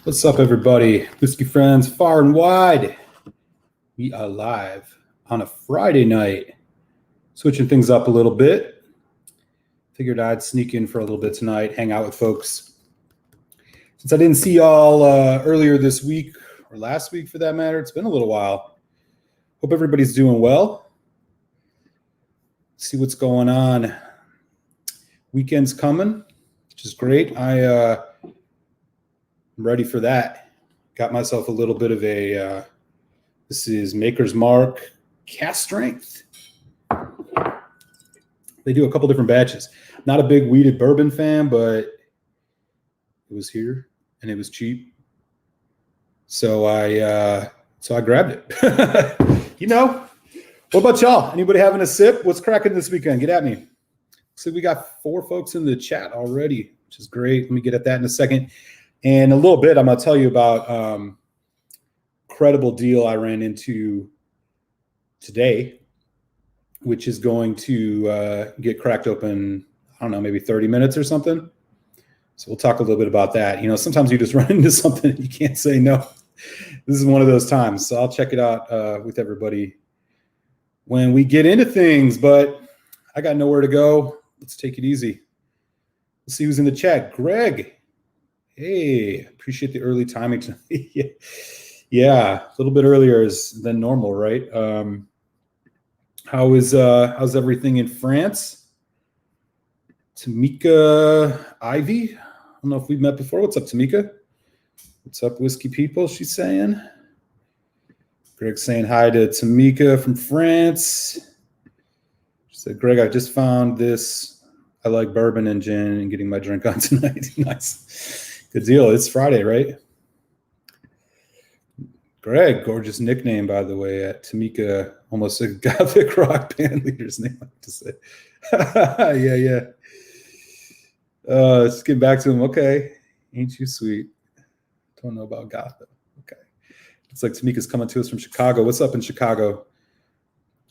What's up, everybody? Whiskey friends far and wide. We are live on a Friday night, switching things up a little bit. Figured I'd sneak in for a little bit tonight, hang out with folks. Since I didn't see y'all earlier this week, or last week for that matter, it's been a little while. Hope everybody's doing well. See what's going on. Weekend's coming, which is great. I'm ready for that. Got myself a little bit of a, this is Maker's Mark Cask Strength. They do a couple different batches. Not a big weeded bourbon fan, but it was here and it was cheap. So I grabbed it. You know, what about y'all? Anybody having a sip? What's cracking this weekend? Get at me. So we got 4 folks in the chat already, which is great. Let me get at that in a second. And a little bit, I'm going to tell you about incredible deal I ran into today, which is going to get cracked open, I don't know, maybe 30 minutes or something. So we'll talk a little bit about that. You know, sometimes you just run into something and you can't say no. This is one of those times. So I'll check it out with everybody when we get into things. But I got nowhere to go. Let's take it easy. Let's see who's in the chat. Greg. Hey, appreciate the early timing tonight. Yeah, a little bit earlier than normal, right? How's everything in France? Tamika Ivy. I don't know if we've met before. What's up, Tamika? What's up, whiskey people? She's saying. Greg's saying hi to Tamika from France. She said, Greg, I just found this. I like bourbon and gin and getting my drink on tonight. Nice. Good deal. It's Friday, right? Greg, gorgeous nickname, by the way, at Tamika, almost a gothic rock band leader's name, I have to say. Yeah. Let's get back to him. Okay. Ain't you sweet? Don't know about gothic. Okay. It's like Tamika's coming to us from Chicago. What's up in Chicago?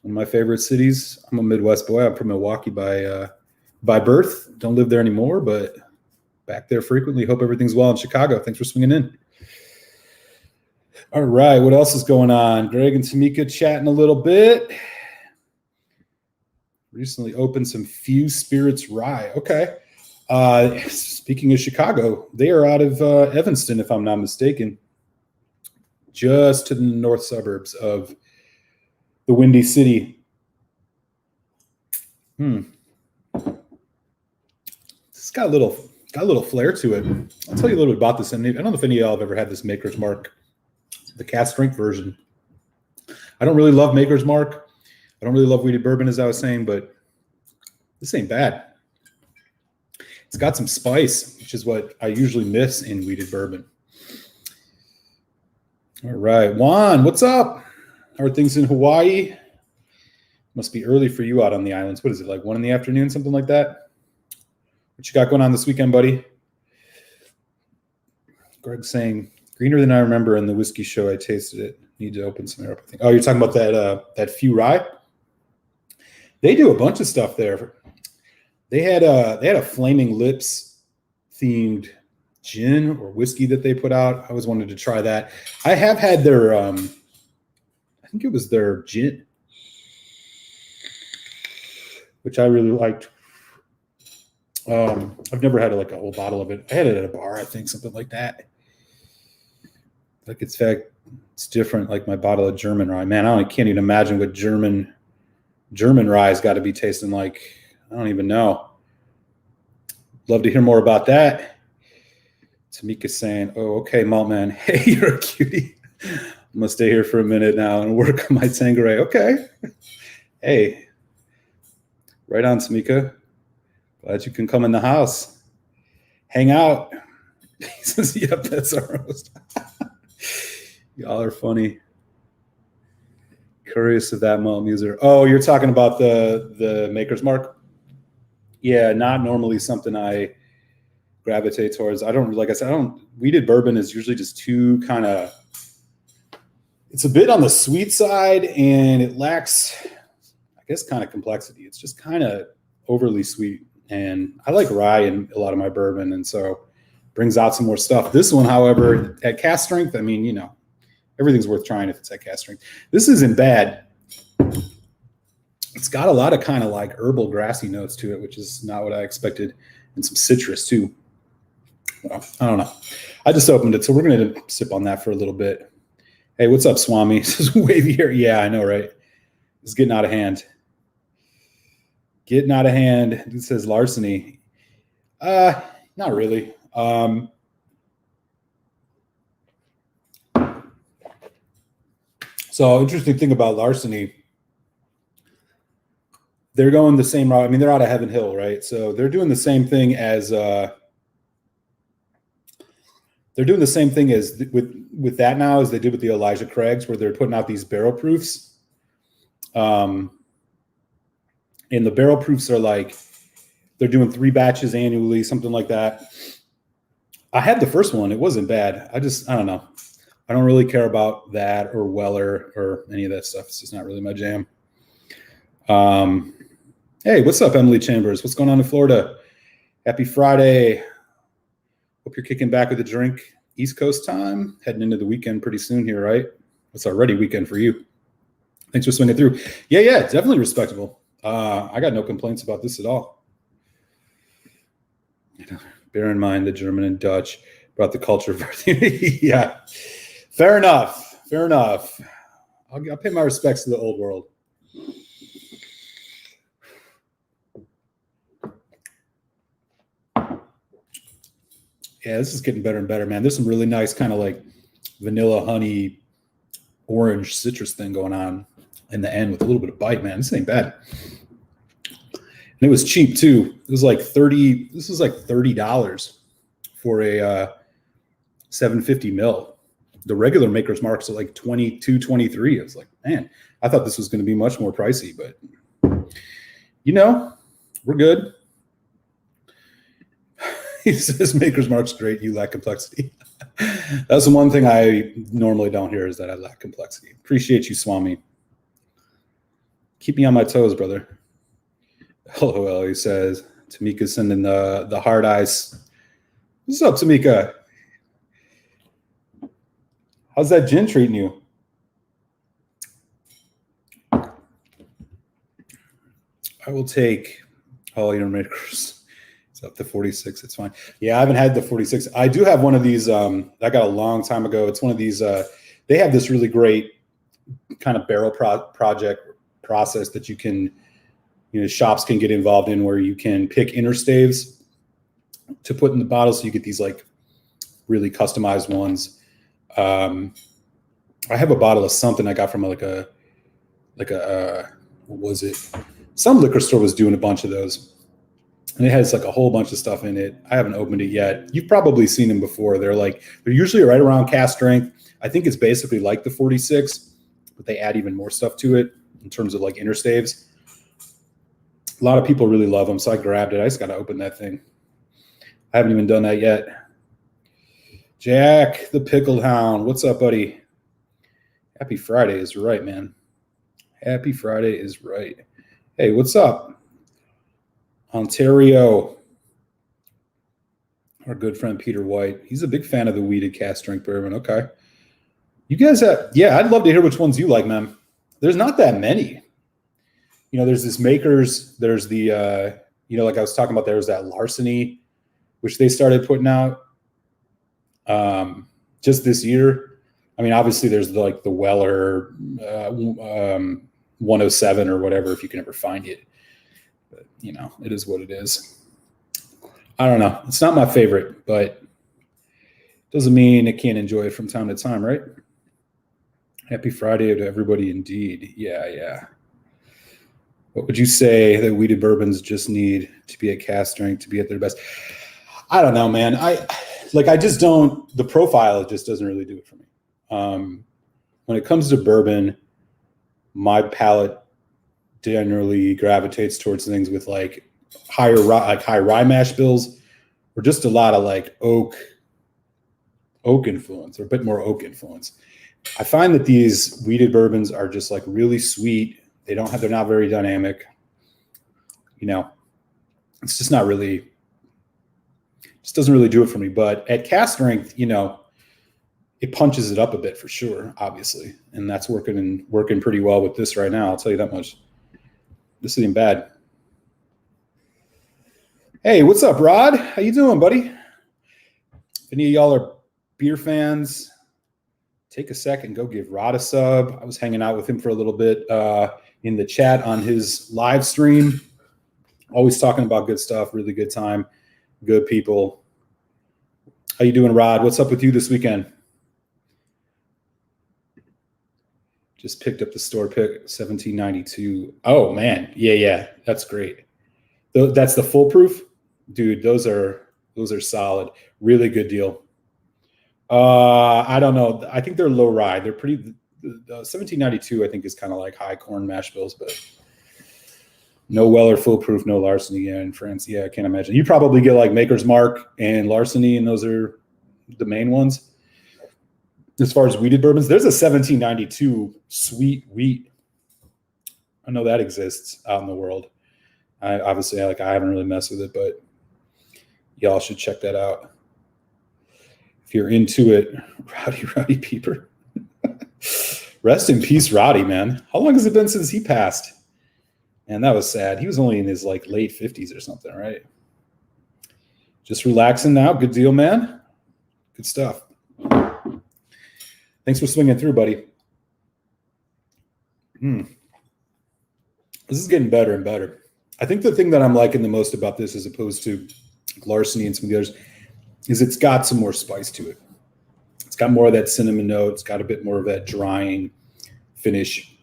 One of my favorite cities. I'm a Midwest boy. I'm from Milwaukee by birth. Don't live there anymore, but back there frequently. Hope everything's well in Chicago. Thanks for swinging in. All right. What else is going on? Greg and Tamika chatting a little bit. Recently opened some Fuse Spirits Rye. Okay. Speaking of Chicago, they are out of Evanston, if I'm not mistaken. Just to the north suburbs of the Windy City. It's got a little flair to it. I'll tell you a little bit about this. I don't know if any of y'all have ever had this Maker's Mark, the Cask Strength version. I don't really love Maker's Mark. I don't really love weeded bourbon, as I was saying, but this ain't bad. It's got some spice, which is what I usually miss in weeded bourbon. All right. Juan, what's up? How are things in Hawaii? Must be early for you out on the islands. What is it, like 1 PM, something like that? What you got going on this weekend, buddy? Greg's saying, greener than I remember in the whiskey show. I tasted it. Need to open some up, I think. Oh, you're talking about that Few Rye? They do a bunch of stuff there. They had a Flaming Lips themed gin or whiskey that they put out. I always wanted to try that. I have had their I think it was their gin, which I really liked. I've never had like a whole bottle of it. I had it at a bar, I think, something like that. Like it's different. Like my bottle of German rye. Man, I can't even imagine what German rye's got to be tasting like. I don't even know. Love to hear more about that. Tamika's saying, "Oh, okay, Malt Man. Hey, you're a cutie. I'm gonna stay here for a minute now and work on my Tanqueray." Okay. Hey, right on, Tamika. Glad you can come in the house. Hang out. He says, yep, that's our host. Y'all are funny. Curious of that malt muser. Oh, you're talking about the Maker's Mark? Yeah, not normally something I gravitate towards. Weeded bourbon is usually just too kind of, it's a bit on the sweet side and it lacks, I guess, kind of complexity. It's just kind of overly sweet. And I like rye in a lot of my bourbon. And so brings out some more stuff. This one, however, at cask strength, I mean, everything's worth trying if it's at cask strength. This isn't bad. It's got a lot of kind of like herbal grassy notes to it, which is not what I expected, and some citrus too. Well, I don't know. I just opened it, so we're going to sip on that for a little bit. Hey, what's up, Swami? This is wavy here. Yeah, I know, right? It's getting out of hand. Getting out of hand. It says larceny. Not really. So interesting thing about larceny, they're going the same route. I mean, they're out of Heaven Hill, right? So they're doing the same thing as with that now as they did with the Elijah Craigs, where they're putting out these barrel proofs. And the barrel proofs are like, they're doing 3 batches annually, something like that. I had the first one. It wasn't bad. I don't know. I don't really care about that or Weller or any of that stuff. It's just not really my jam. Hey, what's up, Emily Chambers? What's going on in Florida? Happy Friday. Hope you're kicking back with a drink. East Coast time. Heading into the weekend pretty soon here, right? It's already weekend for you. Thanks for swinging through. Yeah, definitely respectable. I got no complaints about this at all. Bear in mind the German and Dutch brought the culture of yeah. Fair enough. I'll pay my respects to the old world. Yeah, this is getting better and better, man. There's some really nice kind of like vanilla, honey, orange, citrus thing going on in the end with a little bit of bite, man. This ain't bad. And it was cheap too. It was like $30. This was like $30 for a 750 mil. The regular Maker's Mark's at like 22, 23. I was like, man, I thought this was going to be much more pricey, but we're good. He says Maker's Mark's great. You lack complexity. That's the one thing I normally don't hear, is that I lack complexity. Appreciate you, Swami. Keep me on my toes, brother. LOL, he says. Tamika's sending the hard eyes. What's up, Tamika? How's that gin treating you? I will take all your Makers. It's up to 46. It's fine. Yeah, I haven't had the 46. I do have one of these. I got a long time ago. It's one of these. They have this really great kind of barrel project process that you can, shops can get involved in, where you can pick inner staves to put in the bottle, so you get these like really customized ones. I have a bottle of something I got from what was it? Some liquor store was doing a bunch of those. And it has like a whole bunch of stuff in it. I haven't opened it yet. You've probably seen them before. They're usually right around cask strength. I think it's basically like the 46, but they add even more stuff to it in terms of like inner staves. A lot of people really love them, so I grabbed it. I just got to open that thing. I haven't even done that yet. Jack, the Pickled Hound. What's up, buddy? Happy Friday is right, man. Happy Friday is right. Hey, what's up? Ontario, our good friend Peter White. He's a big fan of the weeded cask strength bourbon. Okay. You guys I'd love to hear which ones you like, man. There's not that many. There's this Makers, there's the, like I was talking about, there's that Larceny, which they started putting out just this year. I mean, obviously there's like the Weller 107 or whatever, if you can ever find it. But, it is what it is. I don't know. It's not my favorite, but doesn't mean I can't enjoy it from time to time, right? Happy Friday to everybody indeed. Yeah. What would you say that weeded bourbons just need to be at cask strength, to be at their best? I don't know, man. The profile just doesn't really do it for me. When it comes to bourbon, my palate generally gravitates towards things with like high rye mash bills, or just a lot of like oak influence, or a bit more oak influence. I find that these weeded bourbons are just like really sweet. They're not very dynamic. It's just not really Just doesn't really do it for me. But at cask strength, it punches it up a bit for sure, obviously. And that's working pretty well with this right now. I'll tell you that much. This isn't bad. Hey, what's up, Rod? How you doing, buddy? If any of y'all are beer fans, take a second, go give Rod a sub. I was hanging out with him for a little bit in the chat on his live stream. Always talking about good stuff, really good time, good people. How you doing, Rod? What's up with you this weekend? Just picked up the store pick, 1792. Oh, man. Yeah. That's great. That's the foolproof? Dude, those are solid. Really good deal. I don't know. I think they're low rye. They're pretty. The 1792, I think, is kind of like high corn mash bills, but no Weller foolproof, no Larceny in France. Yeah, I can't imagine. You probably get like Maker's Mark and Larceny, and those are the main ones. As far as wheated bourbons, there's a 1792 sweet wheat. I know that exists out in the world. I haven't really messed with it, but y'all should check that out if you're into it. Roddy Peeper. Rest in peace, Roddy, man. How long has it been since he passed? Man, that was sad. He was only in his late 50s or something, right? Just relaxing now. Good deal, man. Good stuff. Thanks for swinging through, buddy. This is getting better and better. I think the thing that I'm liking the most about this, as opposed to Larceny and some of the others, is it's got some more spice to it. It's got more of that cinnamon note. It's got a bit more of that drying finish.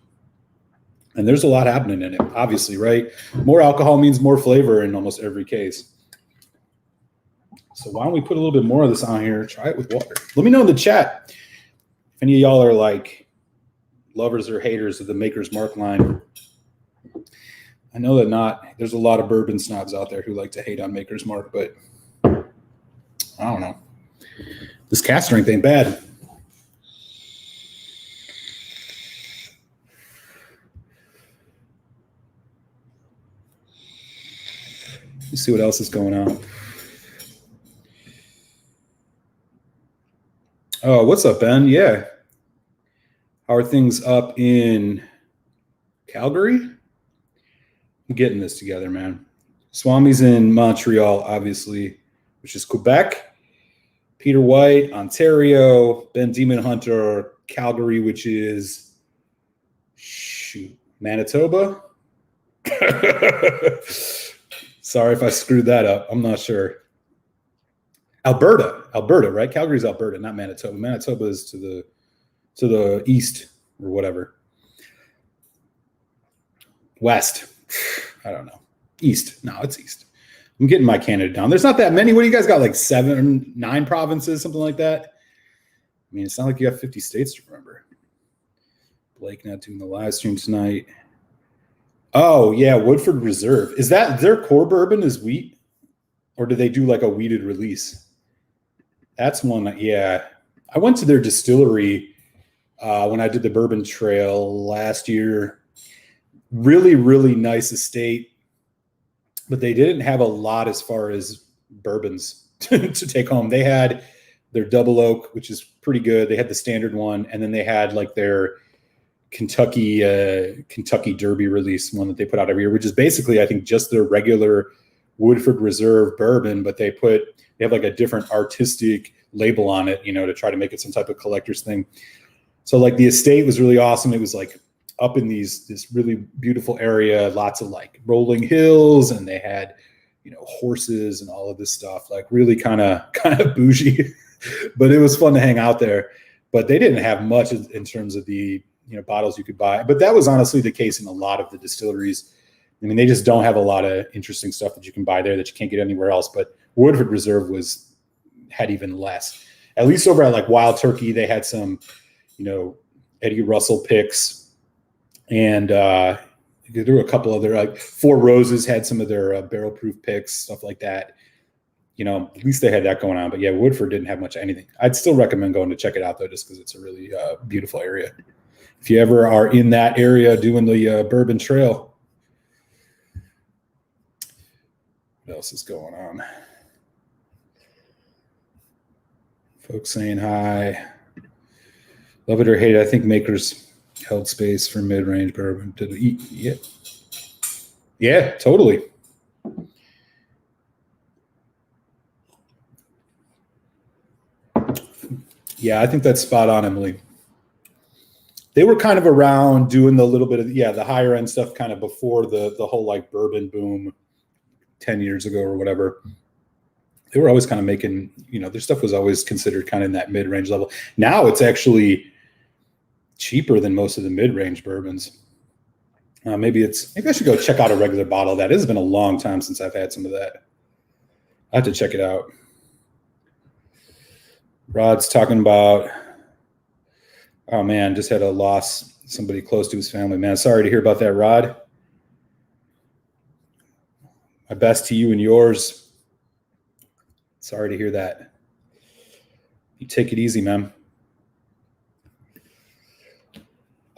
And there's a lot happening in it, obviously, right? More alcohol means more flavor in almost every case. So why don't we put a little bit more of this on here? Try it with water. Let me know in the chat if any of y'all are like lovers or haters of the Maker's Mark line. I know that there's a lot of bourbon snobs out there who like to hate on Maker's Mark, but I don't know. This cask strength ain't bad. Let's see what else is going on. Oh, what's up, Ben? Yeah. How are things up in Calgary? I'm getting this together, man. Swami's in Montreal, obviously, which is Quebec. Peter White, Ontario. Ben Demon Hunter, Calgary, which is Manitoba. Sorry if I screwed that up. I'm not sure. Alberta, right? Calgary's Alberta, not Manitoba. Manitoba is to the east or whatever. West. I don't know. East. No, it's east. I'm getting my Canada down. There's not that many. What do you guys got? Like 7 or 9 provinces, something like that? I mean, it's not like you have 50 states to remember. Blake not doing the live stream tonight. Oh, yeah, Woodford Reserve. Is that their core bourbon is wheat? Or do they do like a wheated release? That's one, yeah. I went to their distillery when I did the Bourbon Trail last year. Really, really nice estate. But they didn't have a lot as far as bourbons to take home. They had their Double Oak, which is pretty good. They had the standard one. And then they had like their Kentucky Derby release one that they put out every year, which is basically, I think, just their regular Woodford Reserve bourbon, but they have like a different artistic label on it, to try to make it some type of collector's thing. So like the estate was really awesome. It was like up in this really beautiful area, lots of like rolling hills, and they had, horses and all of this stuff, like really kind of bougie, but it was fun to hang out there. But they didn't have much in terms of the, bottles you could buy. But that was honestly the case in a lot of the distilleries. I mean, they just don't have a lot of interesting stuff that you can buy there that you can't get anywhere else. But Woodford Reserve had even less. At least over at like Wild Turkey, they had some, Eddie Russell picks, and there were a couple other, like Four Roses had some of their barrel proof picks, stuff like that. At least they had that going on. But yeah, Woodford didn't have much of anything. I'd still recommend going to check it out though, just because it's a really beautiful area. If you ever are in that area doing the Bourbon Trail. What else is going on? Folks saying hi. Love it or hate it. I think makers held space for mid-range bourbon. Yeah, totally. Yeah, I think that's spot on, Emily. They were kind of around doing the little bit of the higher end stuff kind of before the whole like bourbon boom 10 years ago or whatever. They were always kind of making, their stuff was always considered kind of in that mid-range level. Now it's actually cheaper than most of the mid-range bourbons. Maybe I should go check out a regular bottle of that. It has been a long time since I've had some of that. I have to check it out. Rod's talking about, oh man, just had a loss, somebody close to his family. Man, sorry to hear about that, Rod. My best to you and yours. Sorry to hear that. You take it easy, man.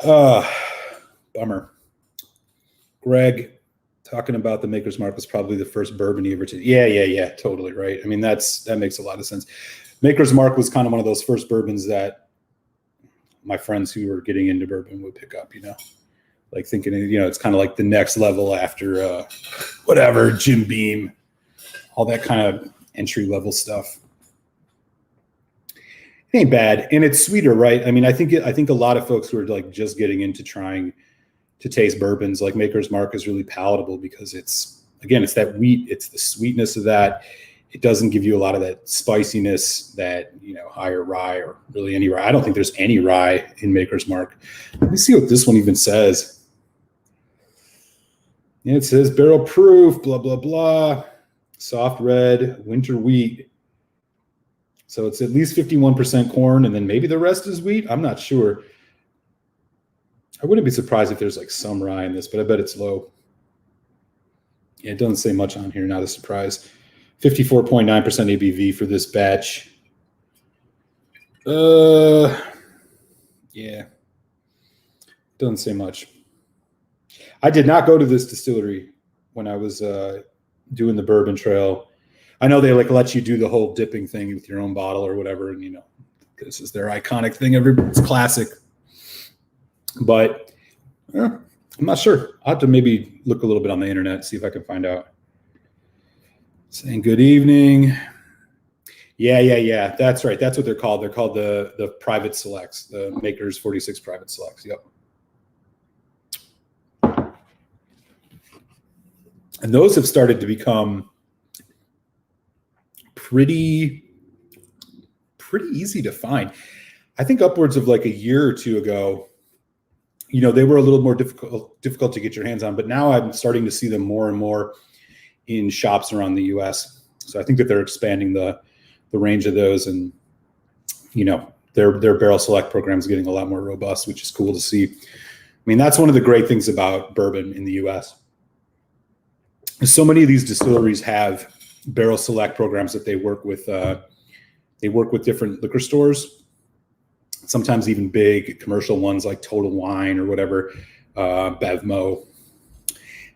Bummer. Greg talking about the Maker's Mark was probably the first bourbon he ever did. Yeah, totally right. I mean, that makes a lot of sense. Maker's Mark was kind of one of those first bourbons that my friends who were getting into bourbon would pick up, like thinking, it's kind of like the next level after whatever, Jim Beam, all that kind of entry level stuff. It ain't bad. And it's sweeter, right? I mean, I think a lot of folks who are like just getting into trying to taste bourbons, like Maker's Mark is really palatable because it's that wheat, it's the sweetness of that. It doesn't give you a lot of that spiciness that, higher rye or really any rye. I don't think there's any rye in Maker's Mark. Let me see what this one even says. Yeah, it says barrel proof, blah, blah, blah. Soft red, winter wheat. So it's at least 51% corn, and then maybe the rest is wheat. I'm not sure. I wouldn't be surprised if there's like some rye in this, but I bet it's low. Yeah, it doesn't say much on here, not a surprise. 54.9% ABV for this batch. Yeah. Doesn't say much. I did not go to this distillery when I was doing the bourbon trail. I know they like let you do the whole dipping thing with your own bottle or whatever, and this is their iconic thing. It's classic. But I'm not sure. I'll have to maybe look a little bit on the internet, see if I can find out. Saying good evening. Yeah. That's right. That's what they're called. They're called the private selects, the Makers 46 private selects. Yep. And those have started to become pretty easy to find. I think upwards of like a year or two ago, they were a little more difficult to get your hands on, but now I'm starting to see them more and more in shops around the US. So I think that they're expanding the range of those, and their barrel select program is getting a lot more robust, which is cool to see. I mean, that's one of the great things about bourbon in the US. So many of these distilleries have barrel select programs that they work with. They work with different liquor stores, sometimes even big commercial ones like Total Wine or whatever, Bevmo.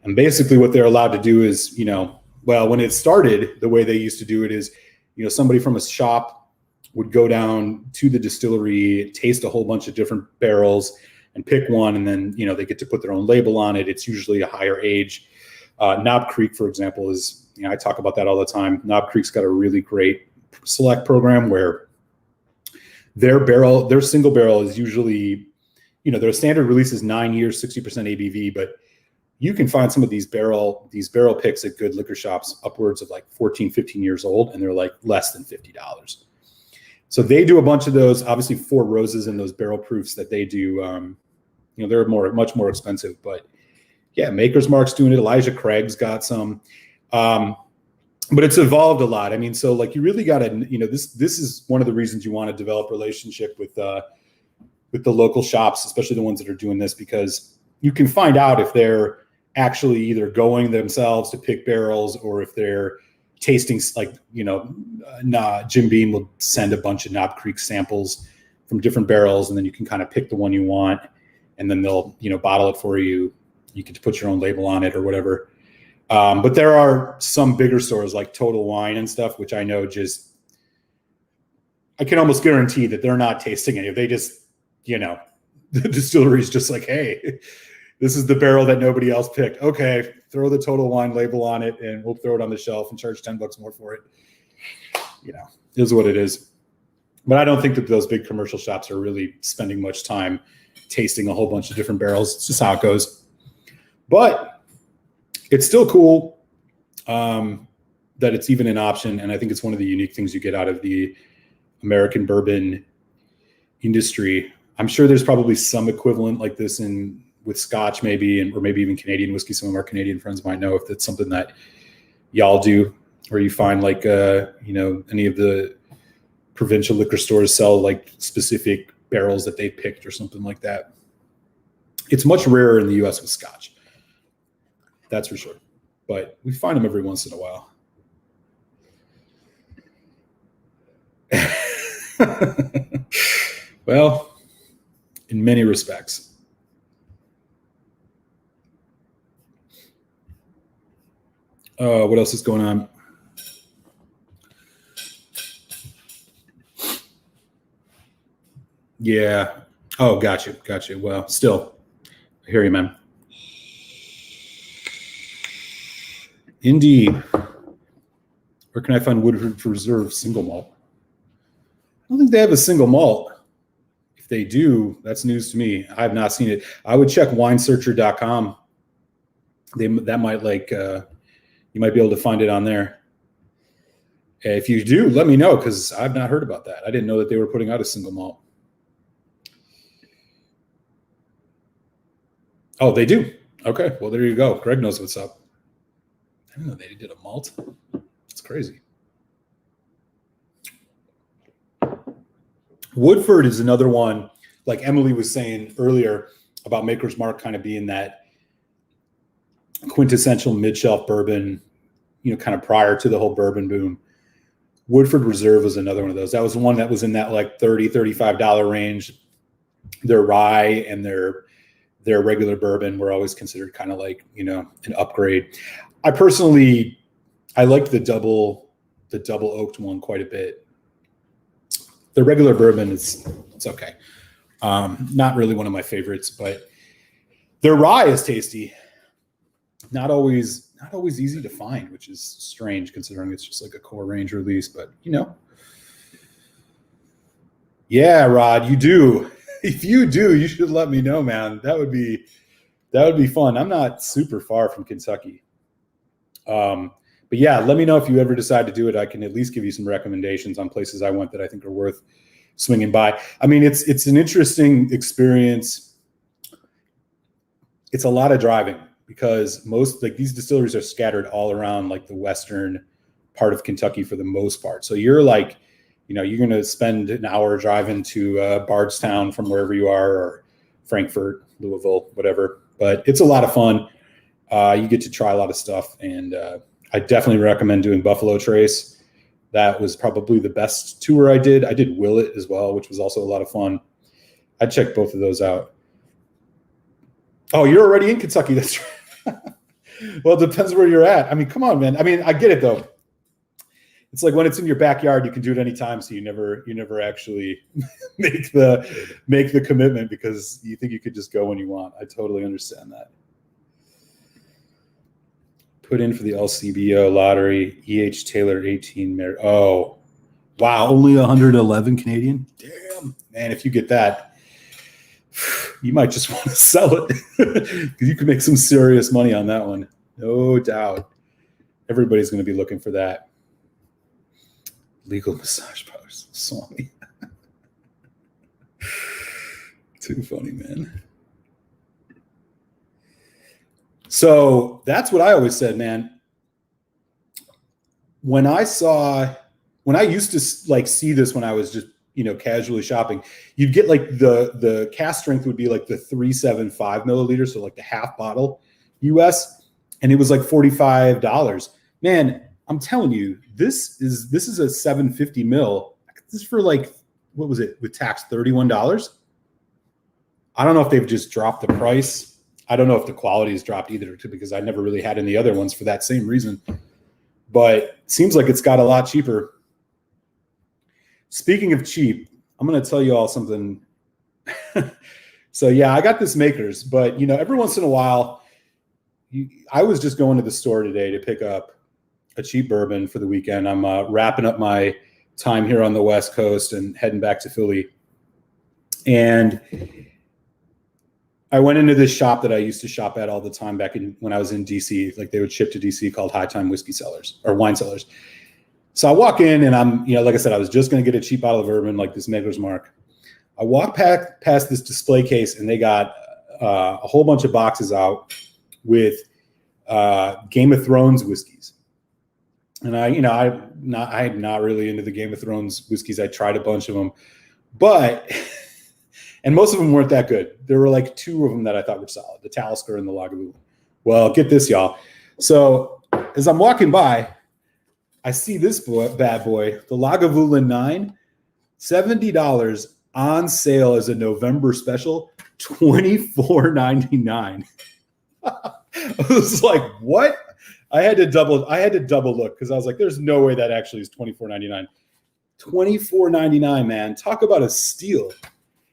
And basically what they're allowed to do is, when it started, the way they used to do it is, somebody from a shop would go down to the distillery, taste a whole bunch of different barrels and pick one. And then, they get to put their own label on it. It's usually a higher age. Knob Creek, for example, is, I talk about that all the time. Knob Creek's got a really great select program where their single barrel is usually, their standard release is 9 years, 60% ABV, but you can find some of these barrel picks at good liquor shops upwards of like 14, 15 years old, and they're like less than $50. So they do a bunch of those, obviously Four Roses and those barrel proofs that they do, they're much more expensive, but yeah, Maker's Mark's doing it. Elijah Craig's got some, but it's evolved a lot. I mean, so like you really got to, this is one of the reasons you want to develop relationship with the local shops, especially the ones that are doing this, because you can find out if they're actually either going themselves to pick barrels or if they're tasting, like, Jim Beam will send a bunch of Knob Creek samples from different barrels, and then you can kind of pick the one you want, and then they'll, bottle it for you. You get to put your own label on it or whatever. But there are some bigger stores like Total Wine and stuff, which I know just, I can almost guarantee that they're not tasting any. They just, the distillery's just like, hey, this is the barrel that nobody else picked. Okay, throw the Total Wine label on it, and we'll throw it on the shelf and charge $10 more for it. It is what it is. But I don't think that those big commercial shops are really spending much time tasting a whole bunch of different barrels. It's just how it goes. But it's still cool that it's even an option, and I think it's one of the unique things you get out of the American bourbon industry. I'm sure there's probably some equivalent like this with Scotch maybe, or maybe even Canadian whiskey. Some of our Canadian friends might know if that's something that y'all do, or you find like any of the provincial liquor stores sell like specific barrels that they picked or something like that. It's much rarer in the US with Scotch. That's for sure. But we find them every once in a while. Well, in many respects. What else is going on? Yeah. Oh, gotcha. Well, still, I hear you, man. Indeed. Where can I find Woodford Reserve single malt? I don't think they have a single malt. If they do, that's news to me. I have not seen it. I would check winesearcher.com. That might you might be able to find it on there. If you do, let me know, because I've not heard about that. I didn't know that they were putting out a single malt. Oh, they do? Okay, well, there you go. Greg knows what's up. I didn't know they did a malt. It's crazy. Woodford is another one, like Emily was saying earlier about Maker's Mark kind of being that quintessential mid-shelf bourbon, kind of prior to the whole bourbon boom. Woodford Reserve was another one of those. That was the one that was in that like $30, $35 range. Their rye and their regular bourbon were always considered kind of like, an upgrade. I liked the double oaked one quite a bit. The regular bourbon it's okay. Not really one of my favorites, but their rye is tasty. Not always easy to find, which is strange considering it's just like a core range release, but Yeah, Rod, you do. If you do, you should let me know, man. That would be fun. I'm not super far from Kentucky. But yeah, let me know if you ever decide to do it. I can at least give you some recommendations on places I went that I think are worth swinging by. I mean, it's an interesting experience. It's a lot of driving, because most like these distilleries are scattered all around like the western part of Kentucky for the most part. So you're like, you're going to spend an hour driving to Bardstown from wherever you are, or Frankfurt, Louisville, whatever. But it's a lot of fun. You get to try a lot of stuff. And I definitely recommend doing Buffalo Trace. That was probably the best tour I did. I did Willet as well, which was also a lot of fun. I'd check both of those out. Oh, you're already in Kentucky. That's right. Well, it depends where you're at. I mean, come on, man. I mean, I get it though. It's like when it's in your backyard, you can do it anytime. So you never actually make the commitment because you think you could just go when you want. I totally understand that. Put in for the LCBO lottery, E.H. Taylor 18. Oh, wow. Only 111 Canadian. Damn, man. If you get that, you might just want to sell it because you can make some serious money on that one. No doubt. Everybody's going to be looking for that. Legal massage parlors. Swami. Too funny, man. So that's what I always said, man. When I used to like see this when I was just, casually shopping, you'd get like the cask strength would be like the 375 milliliters. So like the half bottle US, and it was like $45. Man, I'm telling you, this is a 750 mil. This is for like, what was it with tax? $31. I don't know if they've just dropped the price. I don't know if the quality has dropped either, because I never really had any other ones for that same reason. But it seems like it's got a lot cheaper. Speaking of cheap, I'm going to tell you all something. So yeah, I got this Makers, but every once in a while, I was just going to the store today to pick up a cheap bourbon for the weekend. I'm wrapping up my time here on the West Coast and heading back to Philly. And I went into this shop that I used to shop at all the time back when I was in DC. Like they would ship to DC, called High Time Whiskey Cellars or Wine Cellars. So I walk in and I'm, like I said, I was just going to get a cheap bottle of bourbon like this Maker's Mark. I walk past this display case and they got a whole bunch of boxes out with Game of Thrones whiskeys. And I'm not really into the Game of Thrones whiskeys. I tried a bunch of them, and most of them weren't that good. There were like two of them that I thought were solid, the Talisker and the Lagavulin. Well, get this, y'all. So as I'm walking by, I see this bad boy, the Lagavulin 9, $70 on sale as a November special, $24.99. I was like, what? I had to double look because I was like, there's no way that actually is $24.99. $24.99, man. Talk about a steal.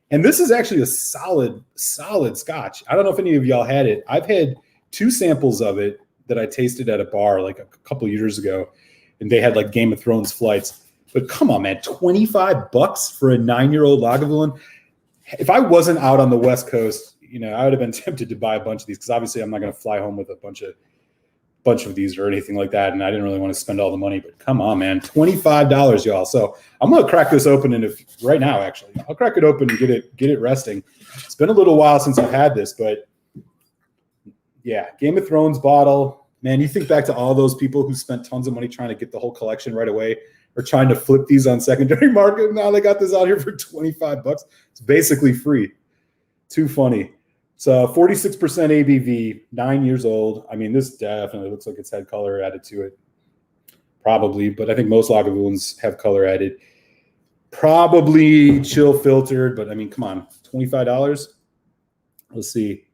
And this is actually a solid scotch. I don't know if any of y'all had it. I've had 2 samples of it that I tasted at a bar like a couple years ago, and they had like Game of Thrones flights. But come on, man, $25 for a 9-year-old Lagavulin. If I wasn't out on the West Coast, I would have been tempted to buy a bunch of these because obviously I'm not going to fly home with a bunch of these or anything like that, and I didn't really want to spend all the money. But come on, man, $25, y'all. So I'm going to crack this open right now. Actually, I'll crack it open and get it resting. It's been a little while since I've had this, but yeah, Game of Thrones bottle. Man, you think back to all those people who spent tons of money trying to get the whole collection right away, or trying to flip these on secondary market. Now they got this out here for $25. It's basically free. Too funny. So 46% ABV, 9 years old. I mean, this definitely looks like it's had color added to it. Probably, but I think most Lagavulins have color added. Probably chill filtered, but I mean, come on, $25. Let's see.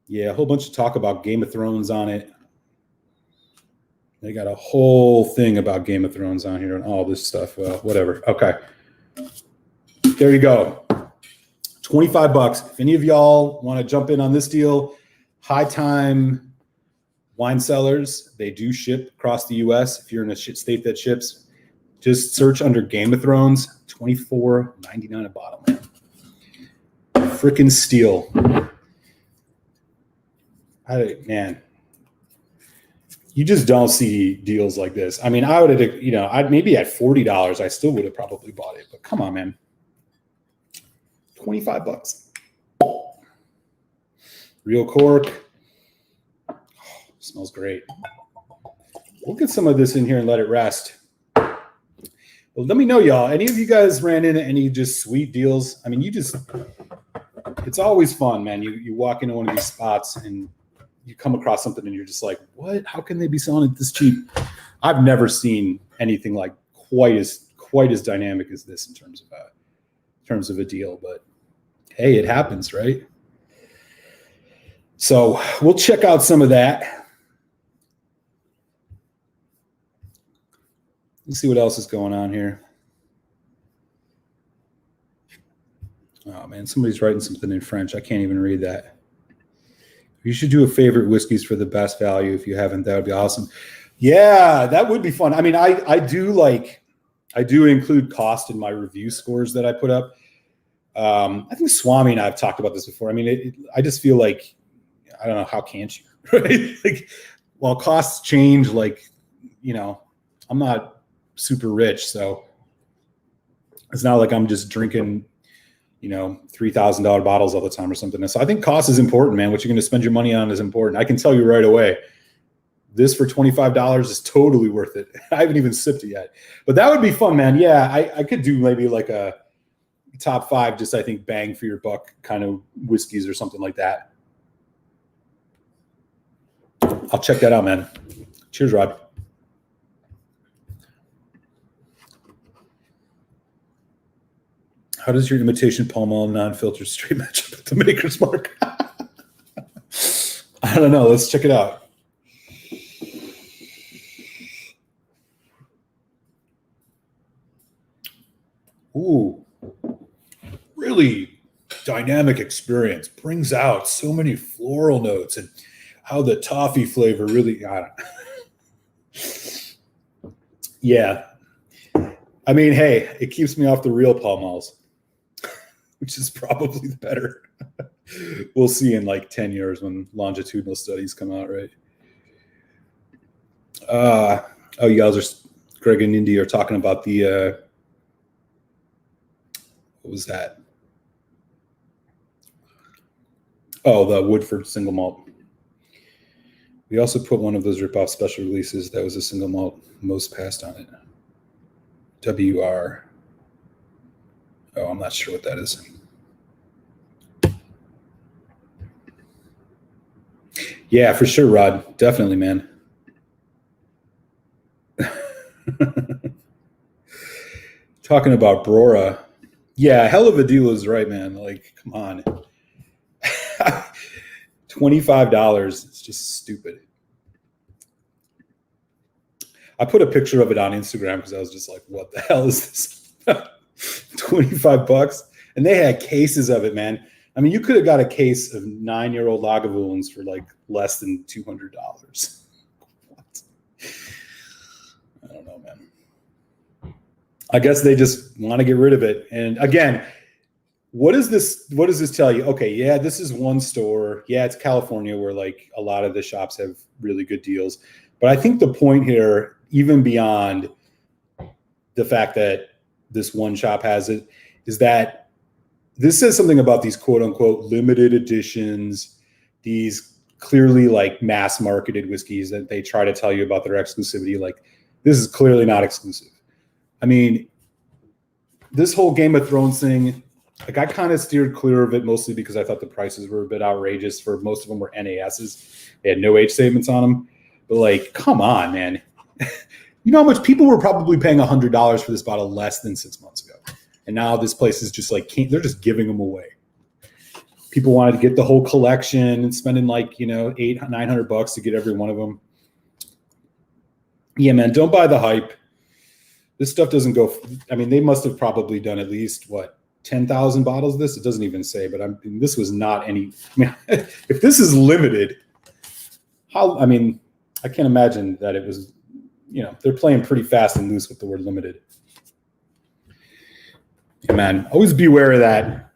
Yeah, a whole bunch of talk about Game of Thrones on it. They got a whole thing about Game of Thrones on here and all this stuff. Well, whatever. Okay. There you go. $25. If any of y'all want to jump in on this deal, High Time Wine Cellars, they do ship across the U.S. If you're in a state that ships, just search under Game of Thrones, $24.99 a bottle, man. Freaking steal. Man, you just don't see deals like this. I mean, I would have, I'd maybe at $40, I still would have probably bought it. But come on, man. $25. Real cork. Oh, smells great. We'll get some of this in here and let it rest. Well, let me know, y'all. Any of you guys ran into any just sweet deals? I mean, it's always fun, man. You walk into one of these spots and you come across something and you're just like, what? How can they be selling it this cheap? I've never seen anything like quite as dynamic as this in terms of a deal, but hey, it happens, right? So we'll check out some of that. Let's see what else is going on here. Oh man, somebody's writing something in French. I can't even read that. You should do a favorite whiskeys for the best value. If you haven't, that would be awesome. Yeah, that would be fun. I mean, I do include cost in my review scores that I put up. I think Swami and I have talked about this before. I mean, I just feel like, I don't know, how can't you, right? Like, while costs change, like, I'm not super rich, so it's not like I'm just drinking, $3,000 bottles all the time or something. So I think cost is important, man. What you're going to spend your money on is important. I can tell you right away, this for $25 is totally worth it. I haven't even sipped it yet, but that would be fun, man. Yeah, I could do maybe like a top 5, just I think bang for your buck kind of whiskeys or something like that. I'll check that out, man. Cheers, Rod. How does your imitation Pall Mall non-filtered straight match up with the Maker's Mark? I don't know. Let's check it out. Ooh, really dynamic experience. Brings out so many floral notes and how the toffee flavor really. I don't. Yeah, I mean, hey, it keeps me off the real Pall Malls, which is probably the better. We'll see in like 10 years when longitudinal studies come out, right? Oh, you guys are, Greg and Indy are talking about the, what was that? Oh, the Woodford single malt. We also put one of those rip-off special releases that was a single malt, most passed on it. WR. Oh, I'm not sure what that is. Yeah, for sure, Rod. Definitely, man. Talking about Brora. Yeah, hell of a deal is right, man. Like, come on. $25. It's just stupid. I put a picture of it on Instagram because I was just like, what the hell is this? $25. And they had cases of it, man. I mean, you could have got a case of 9-year-old Lagavulins for like less than $200. What? I don't know, man. I guess they just want to get rid of it. And again, what does this tell you? Okay, yeah, this is one store. Yeah, it's California where like a lot of the shops have really good deals. But I think the point here, even beyond the fact that this one shop has it, is that this says something about these quote unquote limited editions, these clearly like mass marketed whiskeys that they try to tell you about their exclusivity. Like, this is clearly not exclusive. I mean, this whole Game of Thrones thing, like I kind of steered clear of it mostly because I thought the prices were a bit outrageous. For most of them were NASs. They had no age statements on them. But like, come on, man. You know how much people were probably paying $100 for this bottle less than 6 months ago. And now this place is just like, they're just giving them away. People wanted to get the whole collection and spending like, $800-900 to get every one of them. Yeah, man, don't buy the hype. This stuff doesn't go. I mean, they must have probably done at least 10,000 bottles of this. It doesn't even say, but this was not any. I mean, if this is limited, how? I mean, I can't imagine that it was. They're playing pretty fast and loose with the word limited. Yeah, man, always beware of that.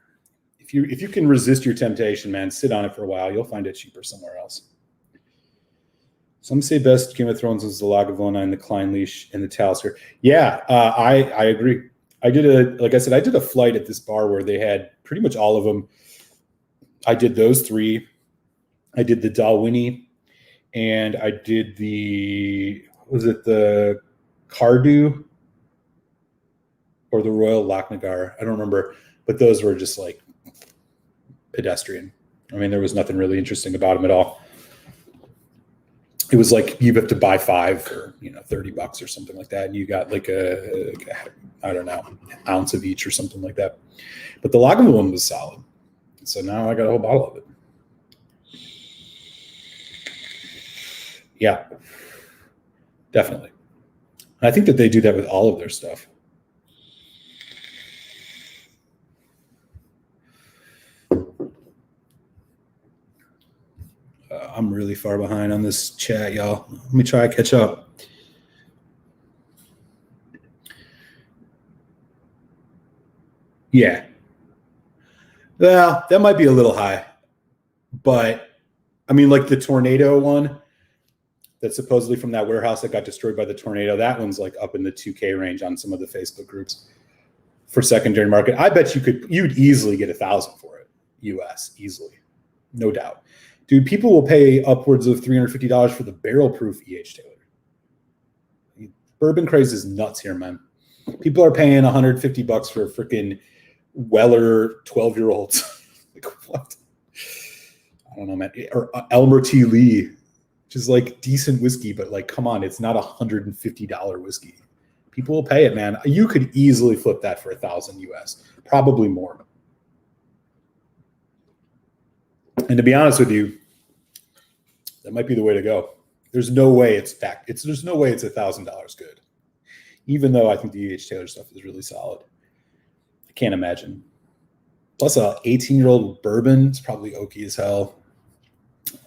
If you can resist your temptation, man, sit on it for a while. You'll find it cheaper somewhere else. Some say best Game of Thrones is the Lagavulin and the Kleinleash and the Talisker. Yeah, I agree. I did a flight at this bar where they had pretty much all of them. I did those three. I did the Dalwhinnie, and I did the Cardew or the Royal Lochnagar? I don't remember, but those were just like pedestrian. I mean, there was nothing really interesting about them at all. It was like you have to buy 5 for $30 or something like that, and you got like a I don't know, ounce of each or something like that. But the Lagavulin was solid, so now I got a whole bottle of it. Yeah, definitely. And I think that they do that with all of their stuff. I'm really far behind on this chat, y'all. Let me try to catch up. Yeah. Well, that might be a little high. But, I mean, like the tornado one that's supposedly from that warehouse that got destroyed by the tornado, that one's like up in the $2K range on some of the Facebook groups for secondary market. I bet you'd easily get $1,000 for it, US, easily. No doubt. Dude, people will pay upwards of $350 for the barrel-proof E.H. Taylor. Bourbon craze is nuts here, man. People are paying $150 for freaking Weller 12-year-olds. Like, what? I don't know, man. Or Elmer T. Lee, which is like decent whiskey, but like, come on, it's not $150 whiskey. People will pay it, man. You could easily flip that for $1,000 US, probably more. And to be honest with you, that might be the way to go. There's no way there's no way it's $1,000 good. Even though I think the E.H. Taylor stuff is really solid. I can't imagine. Plus, a 18-year-old bourbon is probably oaky as hell.